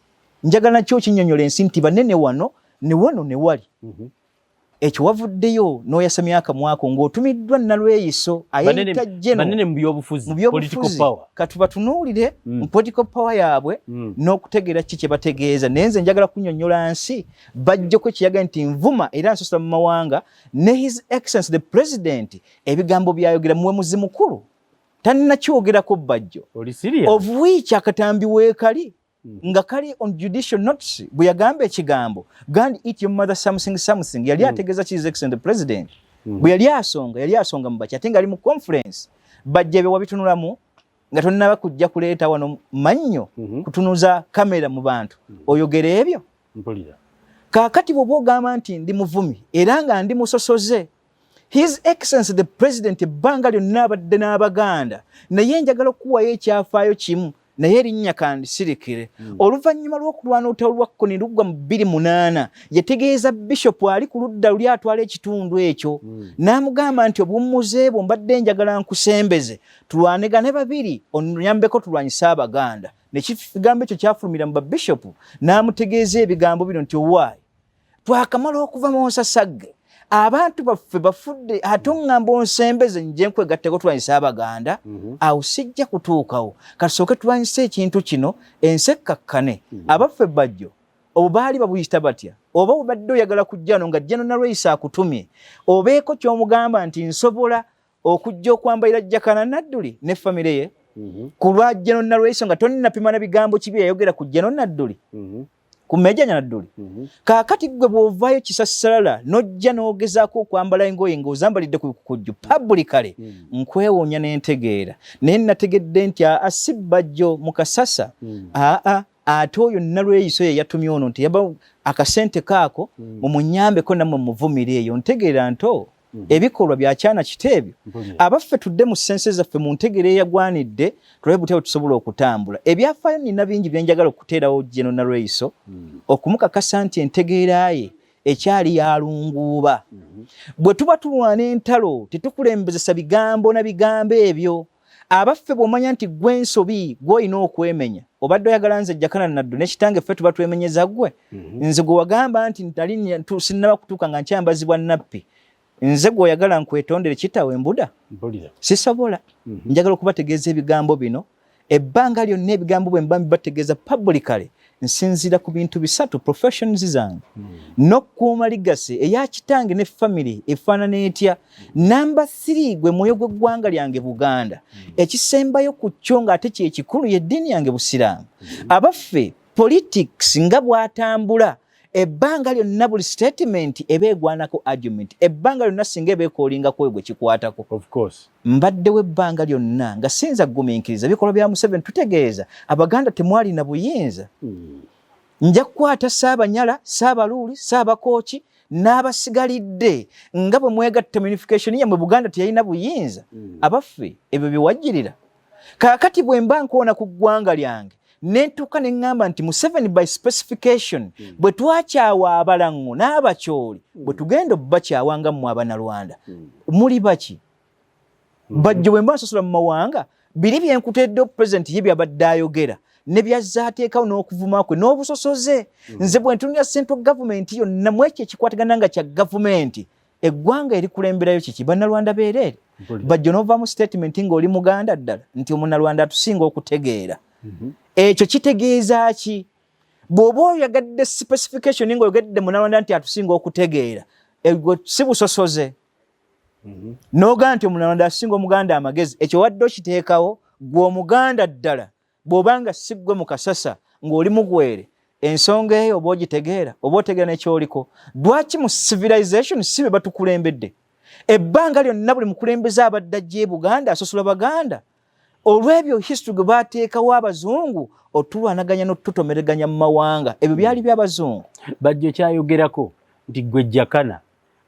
njagala nakyo kinnyonnyola ensi nti banene wano ne wano ne wali ekyo wavuddeyo n'oyasamya akamwako ng'otumiddwa Nalweyiso ayita banene mu byobufuzi political power katuba tunuulire mu political power yaabwe n'okutegeera ki kye bategeeza naye nze njagala kunnyonnyola nsi Bajjoko kiyaga nti nvuma era nsosola mu mawanga ne his excellence the president ebigambo byayogera muwemuzi mukulu tannakyogerako Bajjo of which akatambi weekali nga kali on judicial notice bwe yagamba ekigambo gandi eat your mother something yali ategeeza his excellent president bwe yali asonga mu baki ate nga ali mu conference Bajjo be wabitunulamu nga tonnaba kujja kuleeta wano mannyo kutunuza kamera mu bantu oyogera ebyo kaakati bw'oba ogamba nti ndi muvumi era nga ndi musosoze his excellence the president ebbanga lyonna abadde n'Abaganda naye njagala okuwayo ekyafaayo kimu naye erinnya kandi sirikire oluvannyuma lw'okulwana olutalo lwa Kkwo ne luggwa mu 2008 yategeeza bishop ali ku ludda luli atwala ekitundu ekyo n'amugamba nti obuwummuze bwo mbadde njagala nkusembeze tulwanegane babiri onyambeko tulwanyise Abaganda nekigambo ekyo kyafulumira mu babishopu n'amutegeeza ebigambo bino nti owaayi twakamala okuva mu nsasagge abantu baffe bafudde ate oŋŋamba onsembeze nje nkwegatteko tulwanyisa Abaganda awo sijja kutuukawo kasooke tulwanyisa ekintu kino ensi ekkakkane abaffe Bajjo obo baali babuyita batya oba obadde oyagala kujja wano nga Gen.Nalweyiso akutumye obeeko ky'omugamba nti nsobola okujja okwambalira Jakana Nadduli ne famire ye ku lwa Gen.Nalweyiso nga tonnapima na bigambo kibi yayogera ku Gen.Nadduli ku Meja Nadduli kaakati gwe bw'ovaayo Kisassalala nojja n'ogezaako okwambala engoye ng'ozambalidde ku kujju publicly nkwewoonya n'entegeera naye nategedde nti si Bajjo mu Kasasa ate oyo Nalweyiso ye yatumye ono nti yaba akasente kaako mumunyambeko nammwe muvumire eyo ntegeera nto ebikolwa byakyana kiteebyo abaffe tudde mu sense zaffe mu ntegeera eyagwanidde tulabe butya tusobola okutambula ebyafaayo nina bingi byenjagala okuteerawo Gen.Nalweyiso okumukakasa nti entegeera ye ekyali yalunguuba bwe tuba tulwana entalo tetukulembezesa bigambo na bigambo ebyo abaffe bw'omanya nti gwe ensobi gw'olina okwemenya obadde oyagala nze Jakana Nadduli n'ekitange ffe tuba twemenyeza gwe nze gwe wagamba nti sinnaba kutuuka nga nkyambazibwa nappi nze gwe oyagala nkwetondere kitawe embuda sisobola njagala okubategeeza ebigambo bino ebbanga lyonna ebigambo bwe mba mbibategeeza publicly nsinzira ku bintu bisatu professions zange n'okukuuma legacy eya kitange ne family efaanana etya namba 3 gwe mwoyo gw'eggwanga lyange Buganda ekisembayo ku kyo ng'ate kyekikulu y'eddiini yange Busiraamu abaffe politics nga bw'atambula ebbanga lyonna buli statement eba egwanako argument ebbanga lyonna singa eba ekoolingako gwe kikwatako of course mbaddewo ebbanga lyonna nga sinza gumiikiriza bikolwa bya Museveni tutegeeza Abaganda temwali na buyinza nja kukwata Ssaabanyala Ssaabaluuli Ssaabakooki n'abasigalidde nga bwe mwegatta unification yammwe Buganda teyalina buyinza abaffe ebyo biwajjirira kaakati bwe mba nkoona ku ggwanga lyange nentuuka ne ŋŋamba nti Museveni by specification bwe twakyawa Abalango n'Abakyoli bwe tugenda obbakyawa nga mmwe Abanalwanda muli baki Bajjo bwe mba nsosola mu mawanga biri byenkutedde pulezidenti ye byabadde ayogera ne byazza ateekawo n'okuvuma kwe n'obusosoze nze bwe ntunira central government yonna mu ekyo ekikwatagana nga kya gavumenti eggwanga erikulemberayo kiki Bannalwanda beereere Bajjo n'ovaamu statement ng'oli Muganda ddala nti Omunnalwanda atusinga okutegeera ekyo kitegeeza ki bw'oba oyagadde specification ng'oyogedde Munnalwanda nti atusinga okutegeera egwo si busosoze n'ogaa nti Omunnalwanda atusinga Omuganda amagezi ekyo wadde okiteekawo gwe Omuganda ddala bw'obanga si ggwe mu Kasasa ng'oli mugwere ensonga eyo oba ogitegeera oba otegeera n'ekyoliko lwaki mu civilization si be batukulembedde ebbanga lyonna buli mukulembeze abadde ajja Buganda asosola Baganda olw'ebyo history gwe baateekawo Abazungu otulwanaganya n'otutomeraganya mu mawanga ebyo byali by'Abazungu Bajjo kyayogerako nti gwe Jakana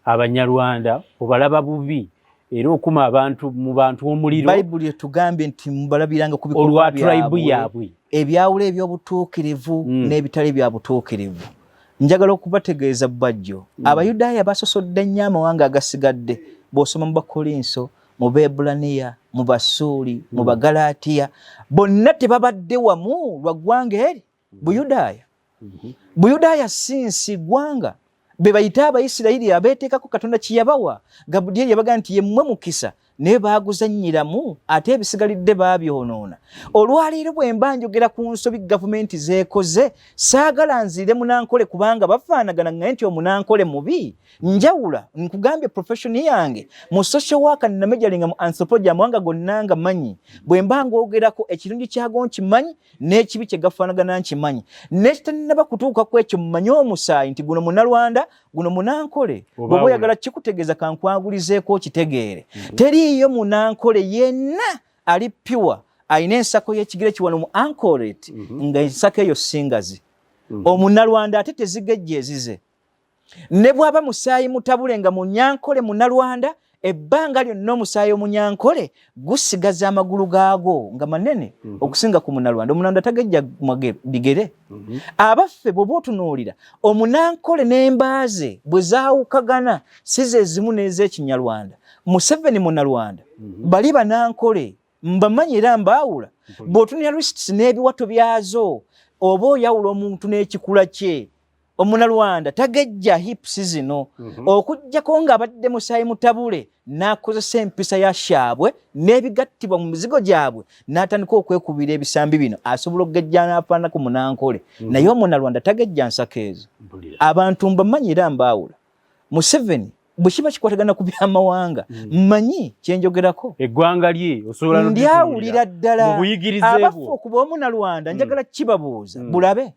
Abanyarwanda obalaba bubi era okuma abantu mu bantu omuliro Bayibuli etugambye nti mubalabiranga ku bikolwa byabwe ebyawula eby'obutuukirivu n'ebitali bya butuukirivu njagala okubategeeza Bajjo Abayudaaya basosodde nnyo amawanga agasigadde bw'osoma mu Bakolinso mu Beebulaniya mu Basuuli mu Bagalaatiya bonna tebabadde wamu lwa ggwanga eri Buyudaaya si nsi ggwanga be bayita Abayisirayiri abeeteekako Katonda kye yabawa Gabudyeri yabaga nti yemmwe mukisa naye baaguzannyiramu ate ebisigalidde baabyonoona olwaleero bwe mba njogera ku nsobi gavumenti zeekoze saagala nzire Munankole kubanga bafaanagana nga nti Omunankole mubi njawula nkugambye profession yange mu social worker na majoringa mu anthropology amawanga gonna nga manyi bwe mba ng'ogerako ekirungi kyago nkimanyi n'ekibi kye gafaanagana nkimanyi n'ekitannaba kutuuka ku ekyo mmanyi omusaayi nti guno Munnalwanda guno Munankole bw'oba oyagala kikkutegeeza kankwagulizeeko kitegeere teriiyo Munankole yenna ali pure alina ensako y'ekigere kiwano mu ankorate nga ensako eyo singazi Omunnalwanda ate tezigejja ezize ne bw'aba musaayi mutabule nga Munyankole Munnalwanda ebbanga lyonna omusaayi Omunyankole gusigaza amagulu gaago nga manene okusinga ku Munnalwanda Omunnalwanda tagajja bigere abaffe bw'oba otunuulira Omunankole n'embaaze bwe zaawukagana si ze zimu n'ez'Ekinyarwanda Museveni Munnalwanda bali Banankole mbamanyi era mbaawula bw'otunira lists n'ebiwato byazo oba oyawula omuntu n'ekikula kye Omunnalwanda tagejja hips zino okujjako ng'abadde musaayi mutabule n'akozesa empisa ya shaabwe n'ebigattibwa mu mizigo gyabwe n'atandika okwekubira ebisambi bino asobola okugejja n'afaanako munankole naye omunnalwanda tagejja nsako ezo abantu mbamanyi era mbaawula Museveni bwe kiba kikwatagana ku by'amawanga mmanyi kyenjogerako eggwanga lye osobola ndyawulira ddala mu buyigirize abafu okuba omunnalwanda njagala kibabuuza bulabe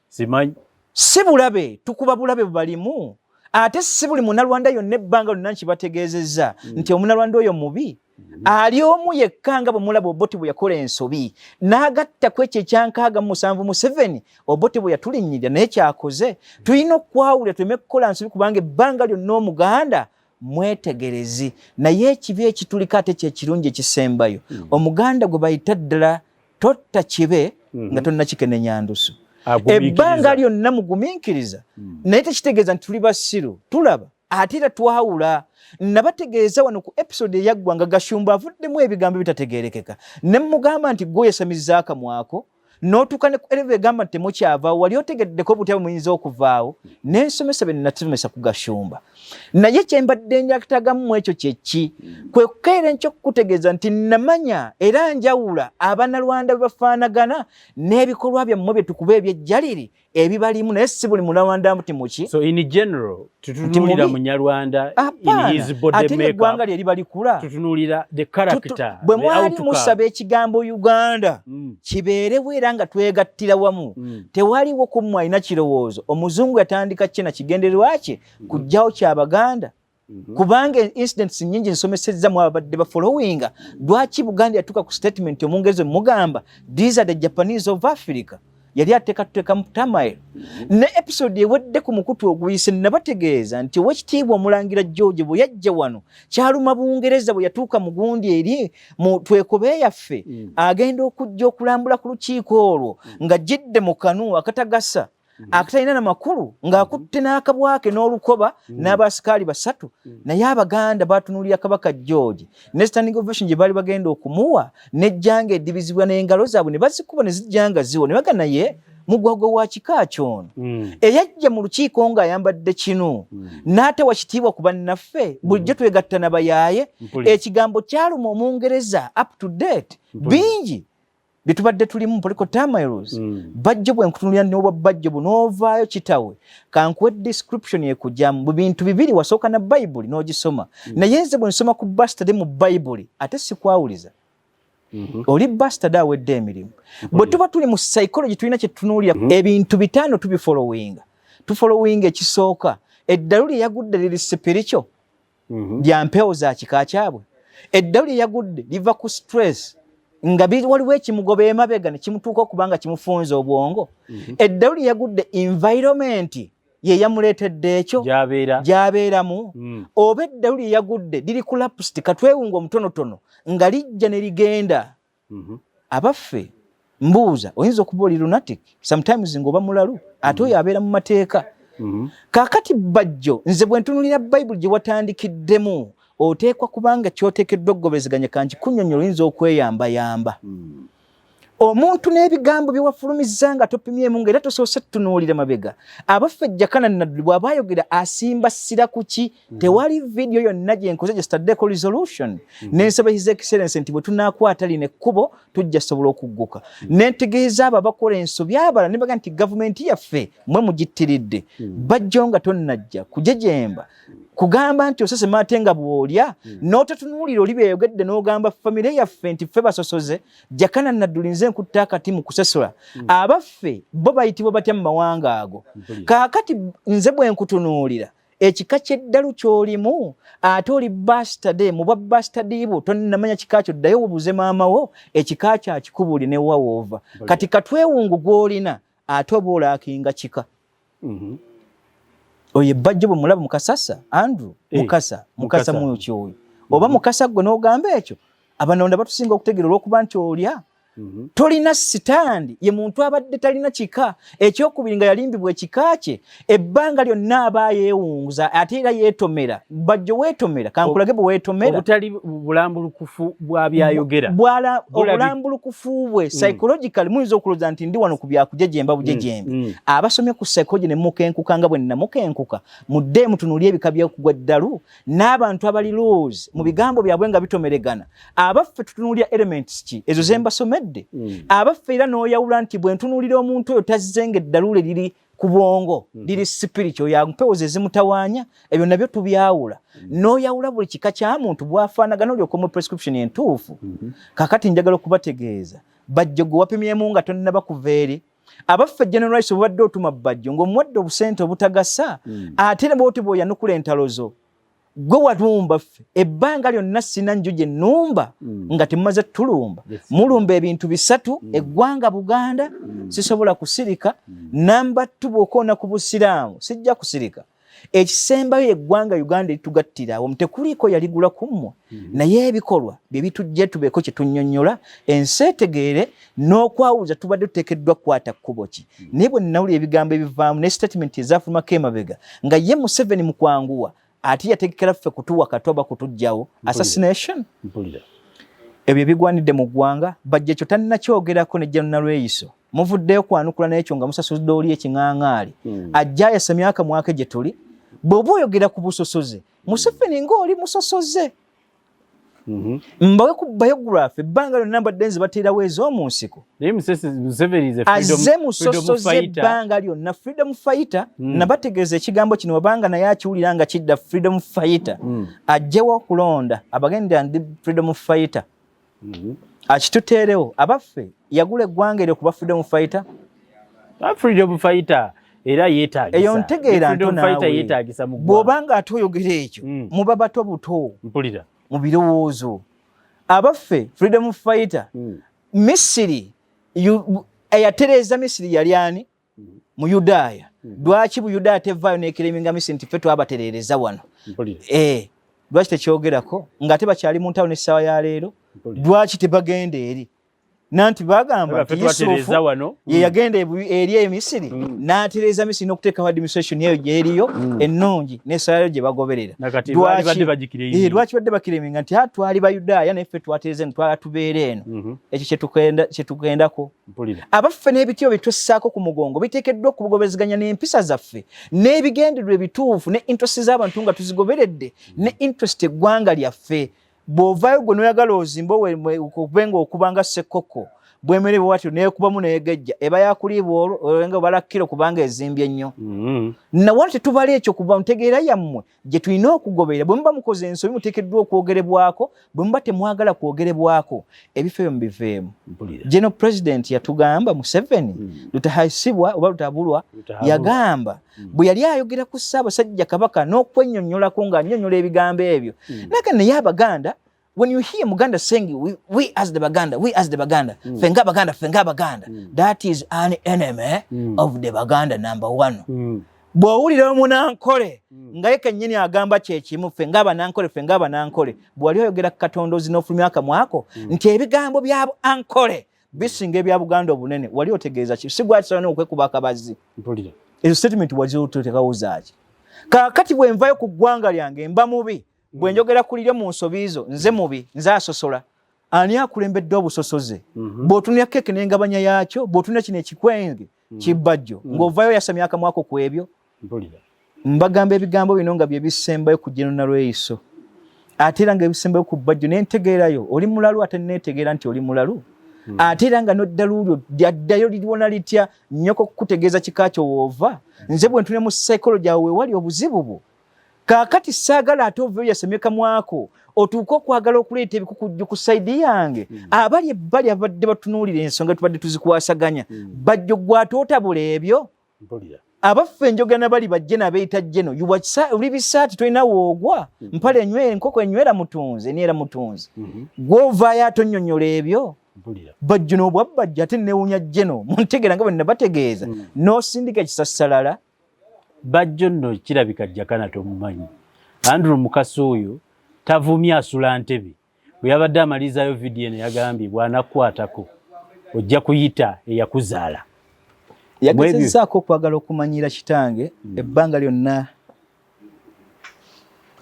simanyi si bulabe tukuba bulabe balimu ate si buli munnalwanda yonna ebbanga lyonna nkibategeezezza nti omunnalwanda oyo mubi ali omu yekka nga bwe mulaba Obote bwe yakola ensobi n'agattako ekyo ekyankaaga mu 7 Museveni Obote bwe yatulinnyirira naye kyakoze tulina okwawulira tuleme kukola nsobi kubanga ebbanga lyonna omuganda mwetegerezi naye ekibi ekituliko ate kyekirungi ekisembayo omuganda gwe bayita ddala totta kibe nga tonnakikenenya ndusu ebbanga lyonna mugumiikiriza naye tekitegeeza nti tuli basiru tulaba ate era twawula nabategeeza wano ku episode eyaggwanga Gashumba avuddemu ebigambo bitategeerekeka ne mugamba nti gwoyesamiza akamwako n'otuuka ne ereva egamba nti temukyavaawo wali otegeddeko obutaba muyinza okuvaawo n'ensomesa bye natusomesa ku Gashumba naye kyembadde njakitagamu mu ekyo kyeki kwe kukeera enkyokukutegeeza nti namanya era njawula abannalwanda bwe bafaanagana n'ebikolwa byammwe bye tukuba ebyejjaliri ebibalimu naye si buli munnalwanda muti muki so in general tutunuulira munnalwanda in his body ate eggwanga lye libalikula tutunuulira the character bwe mwali musaba ekigambo Uganda kibeerewo era nga twegattira wamu tewaliwo kumu alina kirowoozo omuzungu yatandika kina kigendererwa kye kujjawo kyabaganda kubanga incidents nyingi nsomesezza mu abadde ba followinga lwaki Buganda yatuuka ku statement omungereza mugamba these are the Japanese of Africa yali ateekateeka mu tamairo ne episode ewedde ku mukutu oguyise nabategeeza nti owekitiibwa omulangira George bwe yajja wano kyaluma Bungereza bwe yatuuka mu gundi eri mu twekobe yaffe agenda okujja okulambula ku lukiiko olwo nga jidde mu kanu akatagasa akatalina na makulu ng'akutte n'akabwake n'olukoba n'abasikaali 3 naye abaganda batunuulira kabaka George ne standing ovation gye baali bagenda okumuwa n'ejjanga eddibizibwa n'engalo zaabwe ne bazikuba ne zijjanga ziwo ne bagana ye mugwagwa wa kika kyono eyajja mu lukiiko ng'ayambadde kinu n'atawa kitiibwa ku bannaffe bulijjo twegatta n'abayaaye ekigambo kyaluma Omungereza up to date bingi bitubadde tulimu political terminology Bajjo bwe nkutunulira n'obwa Bajjo bunoovaayo kitawe kankuwe description yekujjamu mu bintu bibiri wasooka na Bible n'ogisoma naye nze bwe nsoma ku bastard mu Bible ate sikwawuliza oli bastard awedde emirimu bwe tuba tuli mu psychology tulina kye tutunuulira ebintu 5 tufollowinga ekisooka eddalu lye yagudde liri spiritual lya mpewo za kika kyabwe eddalu lye yagudde liva ku stress nga waliwo ekimugoba emabega ne kimutuuka okubanga kimufunza obwongo eddalu lye yagudde environment ye yamuleetedde ekyo gy'abeeramu oba eddalu lye yagudde liri ku lapsiti katwewunga omutonotono nga lijja ne ligenda abaffe mbuuza oyinza okuba oli lunatic sometimes ng'oba mulalu ate oyo abeera mu mateeka kaakati Bajjo nze bwe ntunulira Bible gye watandikiddemu oteekwa kubanga kyoteekeddwa okugobezeganya kanti kunnyonnyola oyinza okweyambayamba omuntu n'ebigambo bye wafulumizza nga topimyemu ng'era tosoose tutunuulira mabega abaffe Jakana Nadduli bw'aba ayogera asimba ssira ku ki tewali vidiyo yonna gye nkoze gye sitaddeko resolution n'ensaba his excellence nti bwe tunaakwata lino ekkubo tujja sobola okugguka n'entegeeza abo abakola ensobi abala ne baga nti gavumenti yaffe mwe mugittiridde Bajjo nga tonnajja kujejemba kugamba nti osese maate nga bw'olya n'ototunuulira oli beeyogedde n'ogamba famire yaffe nti ffe basosoze Jakana Nadduli nze nkutta akati mu kusesola abaffe bo bayitibwa batya mu mawanga ago kaakati nze bwe nkutunuulira ekika ky'eddalu ky'olimu ate oli bastard mu bwa bastard bwo tonnamanya kika kyo ddayo obuuze maama wo ekika kyo akikubuli ne wawoova kati katwewungu gw'olina ate oba olaakinga kika oye Bajjo bwe mulaba mukasasa Andrew mukasa mu kyoyo oba mukasa gwe n'ogamba ekyo abanonda batusinga okutegeera olw'okuba nti olya tolina sitandi ye muntu abadde talina kika ekyokubiri nga yalimbibwa ekika kye ebbanga lyonna aba yeewunguza ate era yeetomera Bajjo weetomera kankulage bwe weetomera obutali bulambulukufu bwa byayogera obulambulukufu bwe psychological muyinza okulowooza nti ndi wano ku byakujejemba bujejembe abasomye ku psychology ne mukenkuka nga bwe nnamukenkuka mudde mutunuulye ebika by'okugwa ddalu n'abantu abali loose mu bigambo byabwe nga bitomeregana abaffe tutunuulya elements ki ezo zembasomedde abaffe era n'oyawula nti bwe ntunuulira omuntu oyo tazzenga eddaluule liri ku bwongo liri spiritual yampewo ze zimutawaanya ebyo nabyo tubyawula n'oyawula buli kika kya muntu bwafaanagana olyoka mu prescription entuufu kakati njagala okubategeeza Bajjo gwe wapimyemu nga tonnaba kuva eri abaffe Gen.Nalweyiso bwabadde otuma Bajjo ng'omuwadde obusente obutagasa ate ne bwoti bw'oyanukula entalo zo gwe walumba ffe ebbanga lyonna sina nju gye nnumba nga temumaze tulumba mulumba ebintu bisatu eggwanga Buganda sisobola kusirika namba 2 bw'okoona ku busiraamu sijja kusirika ekisembayo eggwanga Uganda eritugattira awo tekuliiko yaligula ku mmwe naye ebikolwa bye bitujje tubeeko kye tunnyonnyola ensi etegeere n'okwawuza tubadde tuteekeddwa kukwata kkubo ki naye bwe nnawulira ebigambo ebivaamu ne statement ezafulumako emabega nga ye Museveni mu kwanguwa ate yategekera ffe kutuwa katoba kutujjawo assassination ebyo bigwanidde mu ggwanga Bajjo ekyo tannakyogerako ne Gen.Nalweyiso muvuddeyo kwanukula n'ekyo nga musasudde oli ekiŋaaŋaali ajja yasa myaka mwaka gye tuli bw'oba oyogera ku busosoze Museveni ng'oli musosoze mbawe ku biography ebbanga lyonna mbadde nzibateerawo ez'omu nsiko azze musosoze ebbanga lyonna freedom fighter nabategeeza ekigambo kino wabanga naye akiwulira nga kidda freedom fighter ajjewo okulonda abagendera ndi freedom fighter akituteerewo abaffe yagula eggwanga eryo kuba freedom fighter era yeetaagisa eyo ntegeera ntonaawe bw'obanga ate oyogera ekyo muba bato buto mpulira mu birowoozo abaffe freedom fighter Misiri eyatereeza Misiri yali ani mu Yudaaya lwaki Buyudaaya tevaayo n'ekireminga Misiri nti ffe twabatereereza wano lwaki tekyogerako ng'ate bakyali mu ntawulo n'essaawa ya leero lwaki tebagenda eri nanti bagamba nti Yusufu ye yagenda eri Emisiri n'atereeza Misiri n'okuteekawo administration eyo gy'eriyo ennungi n'essaawa gye bagoberera lwaki badde bakireminga nti twali Bayudaaya naye ffe twatereeza nitwala tubeera eno ekyo kyetugendako abaffe n'ebityo bye twessaako ku mugongo biteekeddwa okugobezeganya n'empisa zaffe n'ebigendererwa ebituufu ne interest z'abantu nga tuzigoberedde ne interest eggwanga lyaffe bw'ovaayo gwe n'oyagala ozimba okubenga okubanga ssekoko bwemerewe watyo neekubamu neegejja eba yakuliibwa olwo nga balakkiro kubanga ezimbye nnyo nawala tetubala ekyo kuba ntegeera yammwe gye tulina okugoberera bwe muba mukoze ensobi muteekeddwa okwogerebwako bwe muba temwagala kwogerebwako ebifo ebyo mubiveemu General President yatugamba Museveni lutahasibwa oba lutabulwa yagamba bwe yali ayogera ku Ssaabasajja Kabaka n'okwennyonnyolako ng'annyonnyola ebigambo ebyo naye Abaganda when you hear Muganda saying we as the Baganda, Fenga Baganda, that is an enemy of the Baganda number 1. Bw'owulira omunankole nga ye kennyini agamba kyekimu fenga banankole bw'ali oyogera ku Katondoozi n'ofulumya akamwako nti ebigambo byabo ankole bisinga ebya Buganda obunene wali otegeeza ki si gwakisobola n'okwekuba akabazi ezo statement wazitekawuzaaki kaakati bwe nvayo ku ggwanga lyange mba mubi bwe njogera kulire mu nsobiizo nze mubi nze asosola ani akulembedde obusosoze bw'otunira keke n'engabanya yaakyo bw'otunira kino ekikwenge kibbajjo ng'ovaayo yasa myaka mwako ku ebyo mbagamba ebigambo bino nga bye bisembayo ku Gen.Nalweyiso ate era nga ebisembayo ku Bajjo n'entegeerayo oli mulalu ate neetegeera nti oli mulalu ate era nga n'oddaluulyo lyaddayo liliwona litya nnyoko kukutegeeza kika kyo woova nze bwe ntune mu psychology awo wewali obuzibu bwo kaakati saagala ate oveyo yasemeka mwako otuuka okwagala okuleeta ebikukujju ku sayidi yange abali ebbali abadde batunuulira ensonga tubadde tuzikwasaganya Bajjo gwate otabula ebyo abaffe enjogana bali bajje nabeeyita Jeno oli bisaati tolina woogwa mpale enkoko enywera mutunzi neera mutunzi gw'ovaayo atonnyonnyola ebyo Bajjo n'obwa Bajjo ate neewuunya Jeno muntegeera nga bwe nabategeeza n'osindika ekisassalala Bajjo nno kirabika Jakana tomumanyi Andrew Mukasa oyo tavumya asula ntebe bwe yabadde amalizayo vidiyo ne yagambye bw'anakwatako ojja kuyita eyakuzaala. Yagezezzaako okwagala okumanyira kitange ebbanga lyonna.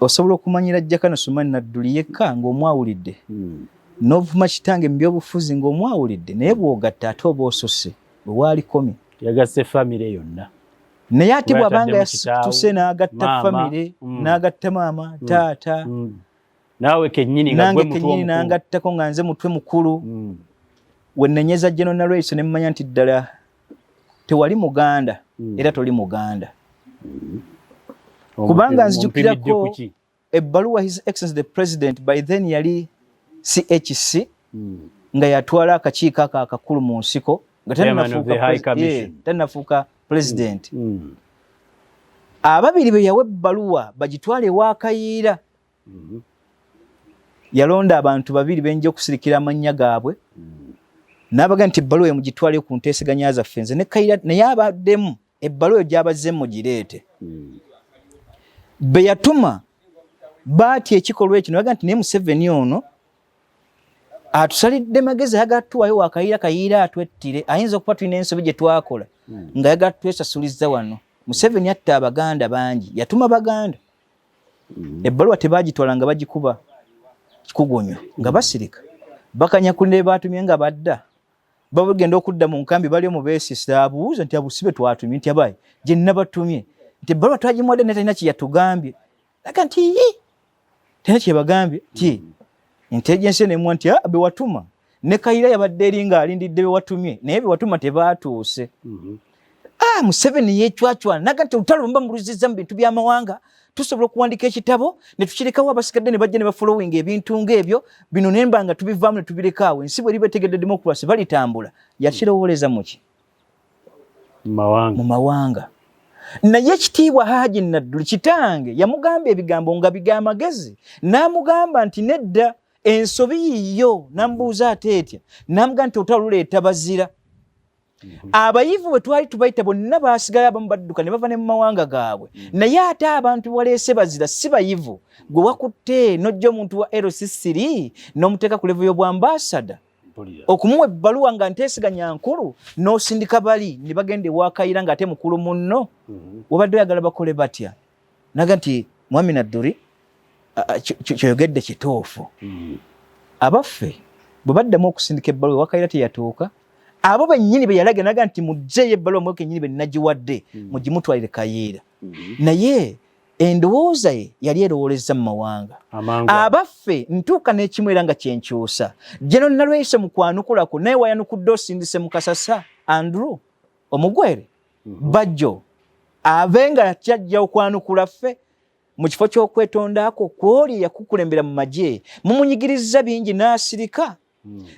Osobola okumanyira Jakano Sumani Nadduli yekka ng'omwawulidde. N'ovuma kitange mu byobufuzi ng'omwawulidde naye bw'ogatta ate oba osose bwe waali komi. Yagasse famire yonna. Naye ate bw'abanga yasituse n'agatta famire n'agatta maama taata. Naawe kennyini nga gwe mutwe omukulu. N'agattako nga nze mutwe mukulu. We nnenyeza Gen.Nalweyiso ne mmanya nti ddala tewali Muganda era toli Muganda. Kubanga nzijukirako ebbaluwa His Excellency the President by then yali CHC nga yatwala akakiiko akakulu mu nsiko nga tannafuuka president. Ababiri be yawa ebbaluwa bagitwale ewa Kayiira. Yalonda abantu babiri benja okusirikira amannya gaabwe. N'abaga nti ebbaluwa mugitwale ku nteeseganya zaffe nze ne Kayiira naye abaddemu ebbaluwa gy'abazze mugireete. Be yatuma baati ekikolwa ekyo nabaga nti ne Museveni ono atusalidde magezi agatuwayo wa Kayiira atwettire ayinza okuba tulina ensobi gye twakola nga yagatwesasuliza wano. Museveni atta Abaganda bangi yatuma Baganda. Ebbaluwa tebaagitwala nga bagikuba kikugonyo nga basirika bakanyakulire batumye nga badda babagenda okudda mu nkambi bali mu beesisa abuuza nti abusibe twatumye nti abaye gye nabatumye nti ebbaluwa twagimuwadde naye talina kye yatugambye. Laga nti talina kye bagambye nti intelligence n'emwa nti be watuma ne Kayiira yabadde eri nga alindidde be watumye naye be watuma tebaatuuse. Museveni yeecwacwana naga nti olutalo mba muluzizza mu bintu by'amawanga tusobola okuwandika ekitabo ne tukirekawo abasigadde ne bajja ne bafollowing ebintu ng'ebyo bino nemba nga tubivaamu ne tubirekawo ensi bwe libetegedde democracy balitambula. Yakirowooleza muki mu mawanga. Naye ekitiibwa Haji Nadduli kitange yamugamba ebigambo nga bigamagezi n'amugamba nti nedda ensobi yiyo n'amubuuza ate etya n'amugamba nti olutalo luleeta bazira. Abayivu bwe twali tubayita bonna baasigala abamu badduka ne bava ne mu mawanga gaabwe. Naye ate abantu baleese bazira si bayivu gwe wakutte n'ojja omuntu wa LC3 n'omuteeka ku level y'obwambasada okumuwa ebbaluwa nga nteesiganya nkulu n'osindika bali ne bagenda ewa Kayiira nga ate mukulu munno. Wabadde oyagala bakole batya? Naga nti Mwami Nadduli kyoyogedde kituufu. Abaffe bwe baddamu okusindika ebbaluwa ewa Kayiira teyatuuka. Abo bennyini be yalaga naga nti mujjeyo ebbaluwa mwe kennyini be nagiwadde mugimutwalire Kayiira. Naye endowooza ye yali erowooleza mu mawanga. Abaffe ntuuka n'ekimu era nga kyenkyusa. Gen.Nalweyiso mu kwanukulako naye wayanukudde Asindise mu Kasasa Andrew omugwere Bajjo abenga kyajja okwanukula ffe mu kifo ky'okwetondaako kw'oli yakukulembera mu magye mumunyigiriza bingi n'asirika.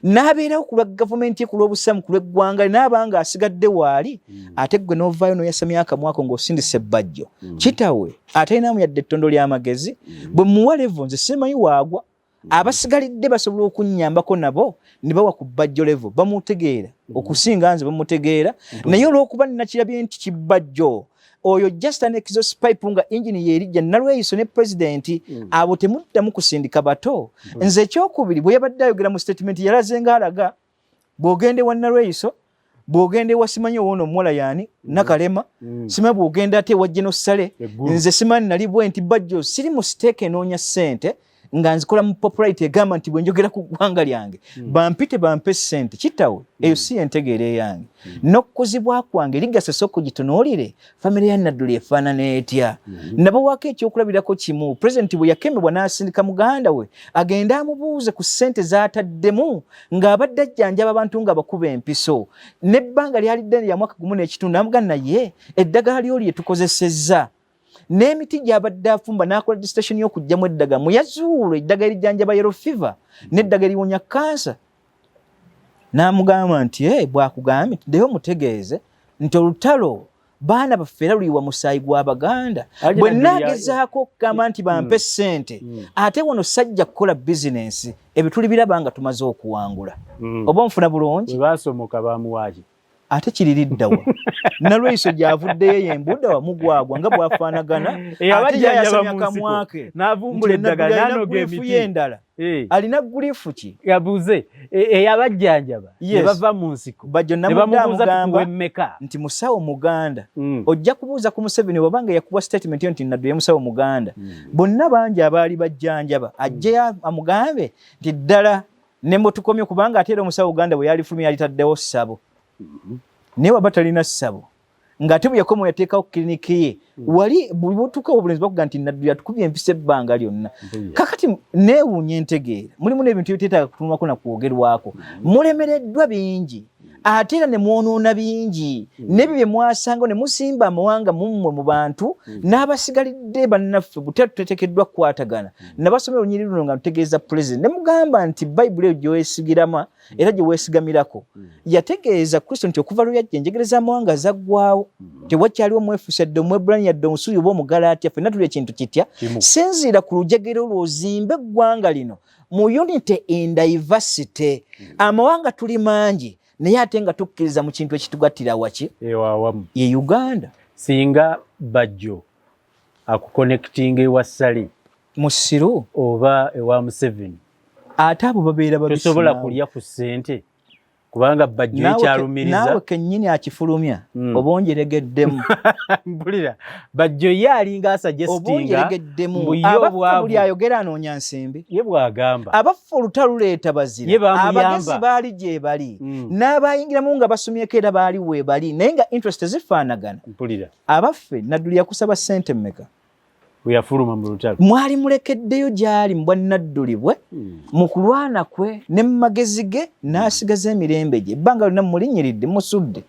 N'abeerawo ku lwa gavumenti ku lw'obusamu ku lw'eggwanga n'abanga asigadde waali ate gwe n'ovaayo n'oyasamya akamwako ng'osindise Bajjo kitawe atalinamu yadde ettondo ly'amagezi bwe muwa levo nze simanyi waagwa abasigalidde basobola okunnyambako nabo ne bawa ku Bajjo levo bamutegeera okusinga nze bamutegeera naye olw'okuba nnakirabye nti kibajjo oyo just an exhaust pipe nga engine yeerijja Nalweyiso ne president abo temuddamu kusindika bato. Nze ekyokubiri bwe yabadde ayogera mu statement yalaze ng'alaga bw'ogende wa Nalweyiso bw'ogende wa simanyi owoono omuwala yaani Nakalema simanyi bw'ogenda ate wa Genosale nze simanyi nali bwe nti Bajjo siri mu siteeke enoonya ssente nga nzikola mu popularity egamba nti bwe njogera ku ggwanga lyange bampite bampe ssente kitawe eyo si entegeera eyange n'okukuzibwa kwange ligasa okugitunuulire famire ya Nadduli efaanana etya. Nabawaako ekyokulabirako kimu pulezidenti bwe yakemebwa n'asindika muganda we agenda amubuuze ku ssente z'ataddemu ng'abadde ajjanjaba abantu nga bakuba empiso n'ebbanga lyali ddene lya mwaka gumu n'ekitundu n'amugamba naye eddagala ly'oli lye tukozesezza n'emiti gy'abadde afumba n'akola distation y'okugyamu eddagala muyazuulo eddagala erijjanjaba yellow fever n'eddagala eriwonya kansa. N'amugamba nti bw'akugambye tuddeyo mutegeeze nti olutalo baana baffe era luliwa musaayi gw'Abaganda bwe naagezaako okugamba nti bampe ssente ate wano sajja kukola bizinensi ebituli biraba nga tumaze okuwangula oba nfuna bulungi baasomoka bamuwaaki ate kiririddawa Nalweyiso gy'avuddeyo yembuddawa mugwagwa nga bw'afaanagana ate yayasamya kamwake n'avumbula eddagala n'anoga emiti endala alina gulifu ki yabuze eyabajjanjaba ne bava mu nsiko Bajjo namugamba nti musawo Muganda ojja kubuuza ku Museveni wabanga yakuba statement nti Nadduli ye musawo Muganda bonna bangi abaali bajjanjaba ajje amugambe nti ddala nembo tukomye kubanga ate era omusawo Uganda bwe yali fulumya yalitaddewo ssabo naye waba talina ssabo ng'ate bwe yakomawo yateekawo kiliniki ye wali buli bwotuukawo obulenzi bakuga nti Nadduli atukubye empisa ebbanga lyonna kakati neewuunya entegeera mulimu n'ebintu ebiteetaaga kutunulwako na kwogerwako mulemereddwa bingi ate era ne mwonoona bingi n'ebyo bye mwasangawo ne musimba amawanga mummwe mu bantu n'abasigalidde bannaffe butatu teteekeddwa kukwatagana nabasomera olunyiriri luno nga ntegeeza pulezidenti ne mugamba nti bayibuli eyo gye weesigirama era gye weesigamirako yategeeza Kristo nti okuva lwe yajja enjegere z'amawanga zaggwaawo tewakyaliwo Omwefuusi yadde Omwebbulani yadde Omusuuyi oba Omugalaatiya ffenna tuli ekintu kitya sinziira ku lujegere olwo ozimbe eggwanga lino mu unity and diversity amawanga tuli mangi naye ate nga tukkiriza mu kintu ekitugattira waki ewawamu ye Uganda singa Bajjo akuconnectinga ewa Sali musiru oba ewa Museveni ate abo babeera babisi tosobola kulya ku ssente kubanga Bajjo ekyalumiriza naawe kennyini akifulumya oba onjeregeddemu mpulira Bajjo ye alinga asuggestinga abaffe buli ayogera anoonya nsimbi ye bw'agamba abaffe olutaluleeta bazira abagezi baali gye bali n'abayingiramu nga basomyeko era baali we bali naye nga interest zifaanagana mpulira abaffe Nadduli yakusaba ssente mmeka bwe yafuluma mu lutalo mwali mulekeddeyo gy'ali mu bwa Nadduli bwe mu kulwana kwe ne mu magezi ge n'asigaza emirembe gye ebbanga lyonna mulinnyiridde musudde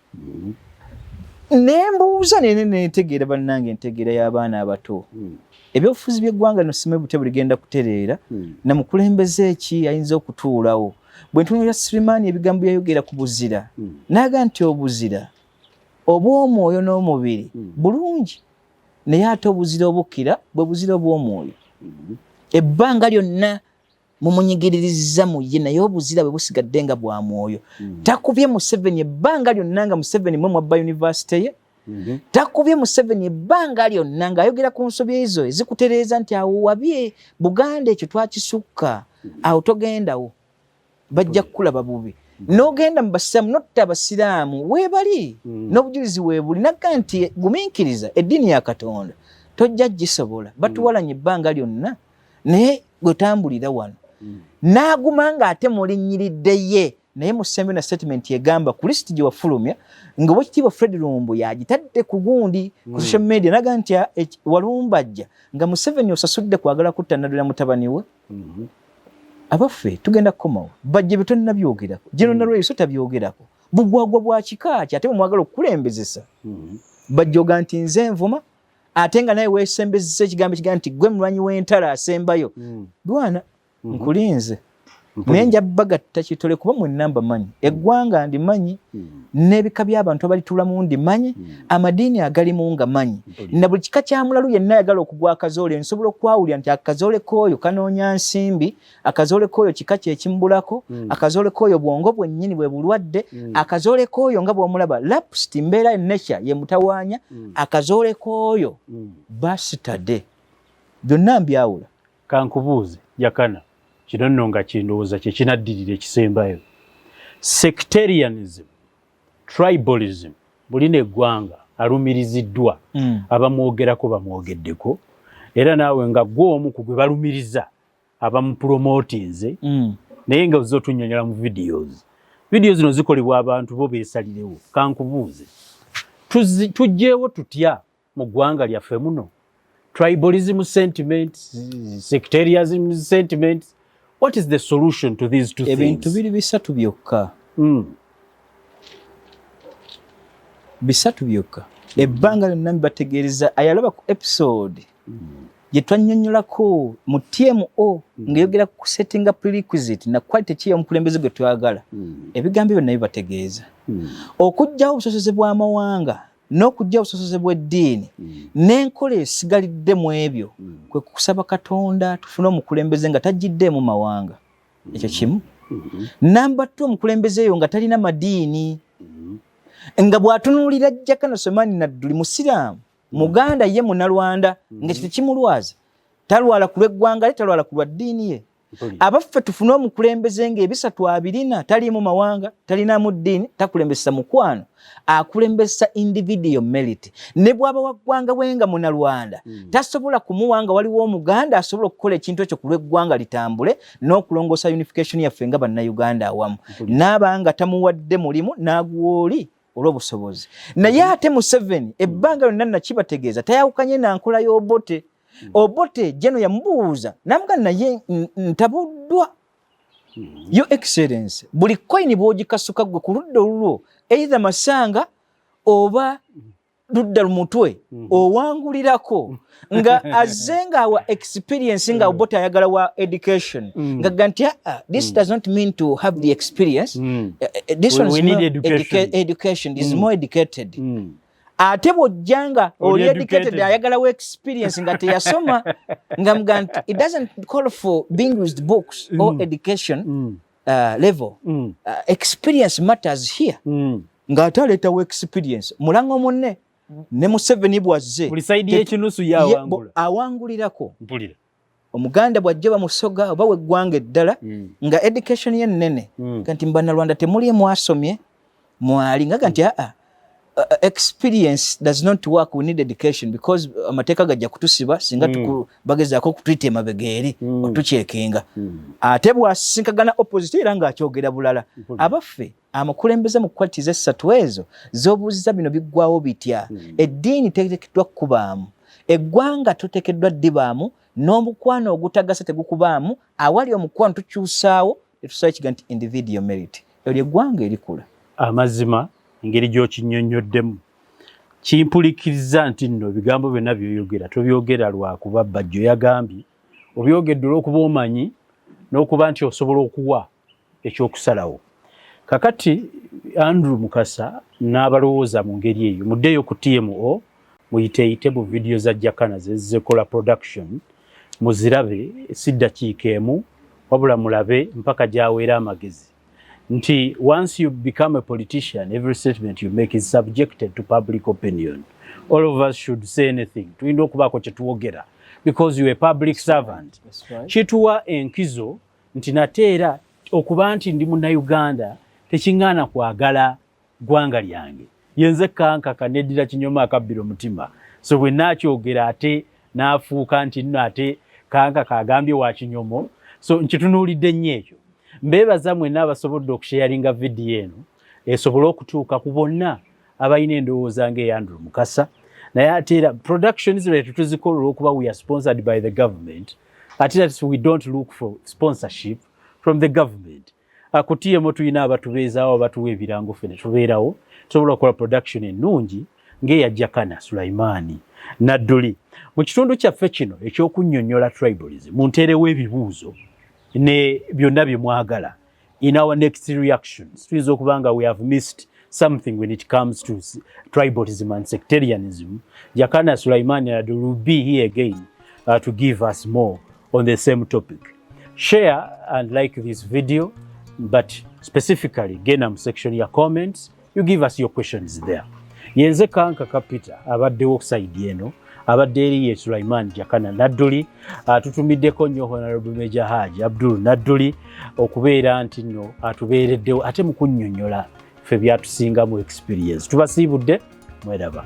nembuuza nene nentegeera bannange entegeera y'abaana abato ebyobufuzi by'eggwanga lino simanyi bute buligenda kutereera na mukulembeze ki ayinza okutuulawo bwe ntunuulira Sirimaani ebigambo yayogera ku buzira n'aga nti obuzira obw'omwoyo n'omubiri bulungi naye ate obuzira obukira bwe buzira obw'omwoyo ebbanga lyonna mumunyigiririza mu ye naye obuzira bwe busigadde nga bwa mwoyo takubye Museveni ebbanga lyonna nga Museveni mwe mwabba yunivasite ye takubye Museveni ebbanga lyonna ng'ayogera ku nsobi ezo ezikutereeza nti awo wabye Buganda ekyo twakisukka awo togendawo bajja kukulaba bubi n'ogenda mu basiraamu notta abasiraamu weebali n'obujulizi weebuli nagga nti gumiikiriza eddiini ya Katonda tojja gisobola batuwalanye ebbanga lyonna naye gwetambulira wano n'aguma ng'ate mulinnyiridde ye naye mu Ssembwe na statement egamba ku lisiti gye wafulumya nga Oweekitiibwa Fred Lumbu yagitadde ku gundi ku social media naga nti walumbajja nga Museveni osasudde kwagala kutta Nadduli na mutabani we abaffe tugenda kukomawo Bajjo bye tonnabyogerako Gen.Nalweyiso tabyogerako bugwagwa bwa kika ki ate mwagala okukulembezesa Bajjo ga nti nze nvuma ate nga naye weesembezesa ekigambo kiga nti gwe mulwanyi w'entala asembayo bwana nkulinze naye nja bagatta kitole kuba mwenna mbamanyi eggwanga ndimanyi n'ebika by'abantu abalituulamu ndimanyi amadiini agalimu nga manyi na buli kika kya mulalu yenna ayagala okugwa akazoole nsobola okwawulira nti akazoole k'oyo kanoonya nsimbi akazoole k'oyo kika kye kimbulako akazoole k'oyo bwongo bwennyini bwe bulwadde akazoole k'oyo nga bw'omulaba lapsed mbeera ennesha ye mutawaanya akazoole k'oyo basitade byonna mbyawula kankubuuze yakana kino nno nga kindowooza kye kinaddirira ekisembayo sectarianism tribalism bulina eggwanga alumiriziddwa abamwogerako bamwogeddeko era naawe nga gw'omu ku gwe balumiriza abamupromotinze naye nga ozze otunnyonnyola mu videos zino zikolebwa abantu bo beesalirewo kankubuuze tujjeewo tutya mu ggwanga lyaffe muno tribalism sentiments sectarianism sentiments. What is the solution to these two things? Ebintu biri bisatu byokka. Bisatu byokka. Ebbanga lyonna mbategeereza ayalaba ku episode gye twannyonnyolako mu TMO ng'eyogera ku setting prerequisite na quality ki y'omukulembeze gwe twagala. Ebigambo ebyo naye bategeeza. Okuggyawo obusosoze bw'amawanga n'okujja obusosoze bw'eddiini n'enkola esigalidde mu ebyo kwe kusaba Katonda tufune omukulembeze nga tajjidde mu mawanga ekyo kimu namba 2 omukulembeze eyo nga talina madiini nga bw'atunuulira Jakano Somani Nadduli musiraamu Muganda ye Munnalwanda nga kiti kimulwaza talwala ku lw'eggwanga lye talwala ku lwa ddiini ye abaffe tufune omukulembeze ng'ebisatu abirina taliimu mawanga talinamu ddiini takulembesa mukwano akulembesa individual merit ne bw'aba wa ggwanga bwenga munnalwanda tasobola kumuwanga waliwo omuganda asobola okukola ekintu ekyo ku lw'eggwanga litambule n'okulongoosa unification yaffe nga bannayuganda awamu n'abanga tamuwadde mulimu n'agwoli olw'obusobozi naye ate Museveni ebbanga lyonna nakibategeeza tayawukanye na nkola y'Obote Obote Jeno yamubuuza namuga naye ntabuddwa Your Excellency buli coin bw'ogikasuka gwe ku ludda olulwo either masanga oba ludda lumutwe owangulirako nga azenga wa experience nga Obote ayagala wa education nga ganti this does not mean to have the experience this one is more education this is more educated ate bw'ojjanga oli educated ayagala wa experience nga teyasoma nga mganti it doesn't call for being with books or education level experience matters here nga ate aleetawo experience mulango munne ne Museveni bwazze buli saidi y'ekinusu y'awangula awangulirako omuganda bw'ajja bamusoga oba w'eggwanga eddala nga education ye nnene kanti mbannalwanda temuli mwasomye mwali nga kanti experience does not work we need education because amateeka gajja kutusiba singa bagezaako okutuyita emabega eri otukyekenga ate bw'asinkagana opposite era ng'akyogera bulala abaffe amukulembeze mu kwatiza essatu ezo z'obuuziza bino biggwawo bitya eddiini teteekeddwa kukubaamu eggwanga toteekeddwa ddibaamu n'omukwano ogutagasa tegukubaamu awali omukwano tukyusaawo tetusaba ekiga nti individual merit eryo eggwanga erikula amazima engeri gy'okinnyonnyoddemu kimpulikiriza nti nno ebigambo byonna by'oyogera tobyogera lwakuba Bajjo yagambye obyogedde olw'okuba omanyi n'okuba nti osobola okuwa ekyokusalawo kakati Andrew Mukasa n'abalowooza mu ngeri eyo muddeeyo ku TMO muyiteeyite mu vidiyo za Jakana zekola production muzirabe siddakiika emu wabula mulabe mpaka gy'aweera amagezi nti once you become a politician every statement you make is subjected to public opinion all of us should say anything tulina okubaako kye tuwogera because you are a public servant kituwa enkizo nti nate era okuba nti ndi munnayuganda tekiŋŋaana kwagala ggwanga lyange yenze kankaka neddira kinyoma akabbira omutima so bwe naakyogera ate n'afuuka nti nno ate kankaka agambye wa kinyomo so nkitunuulidde nnyo ekyo mbeebaza mwenna abasobodde okusharinga vidiyo eno esobole okutuuka ku bonna abalina endowooza ng'eya Andrew Mukasa naye ate era productions zetu tuzikola olw'okuba we are sponsored by the government ate that we don't look for sponsorship from the government ku TMO tulina abatubeezaawo abatuwa ebirango ffe ne tubeerawo tusobola okukola production ennungi ng'eya Jakana Sulaiman Nadduli mu kitundu kyaffe kino ekyokunnyonnyola tribalism munteerewo ebibuuzo ne byonna bye mwagala in our next reactions tuyinza okuba nga we have missed something when it comes to tribalism and sectarianism. Jakana Sulaiman will be here again to give us more on the same topic. Share and like this video, but specifically Genam section your comments, you give us your questions there. Yenze kanka kapita abaddewo side eno abadde eri ye Sulaiman Jakana Nadduli tutumiddeko nnyo Honorable Major Haji Abdul Nadduli okubeera nti nno atubeereddewo ate mu kunnyonnyola ffe byatusingamu experience. Tubasiibudde mweraba.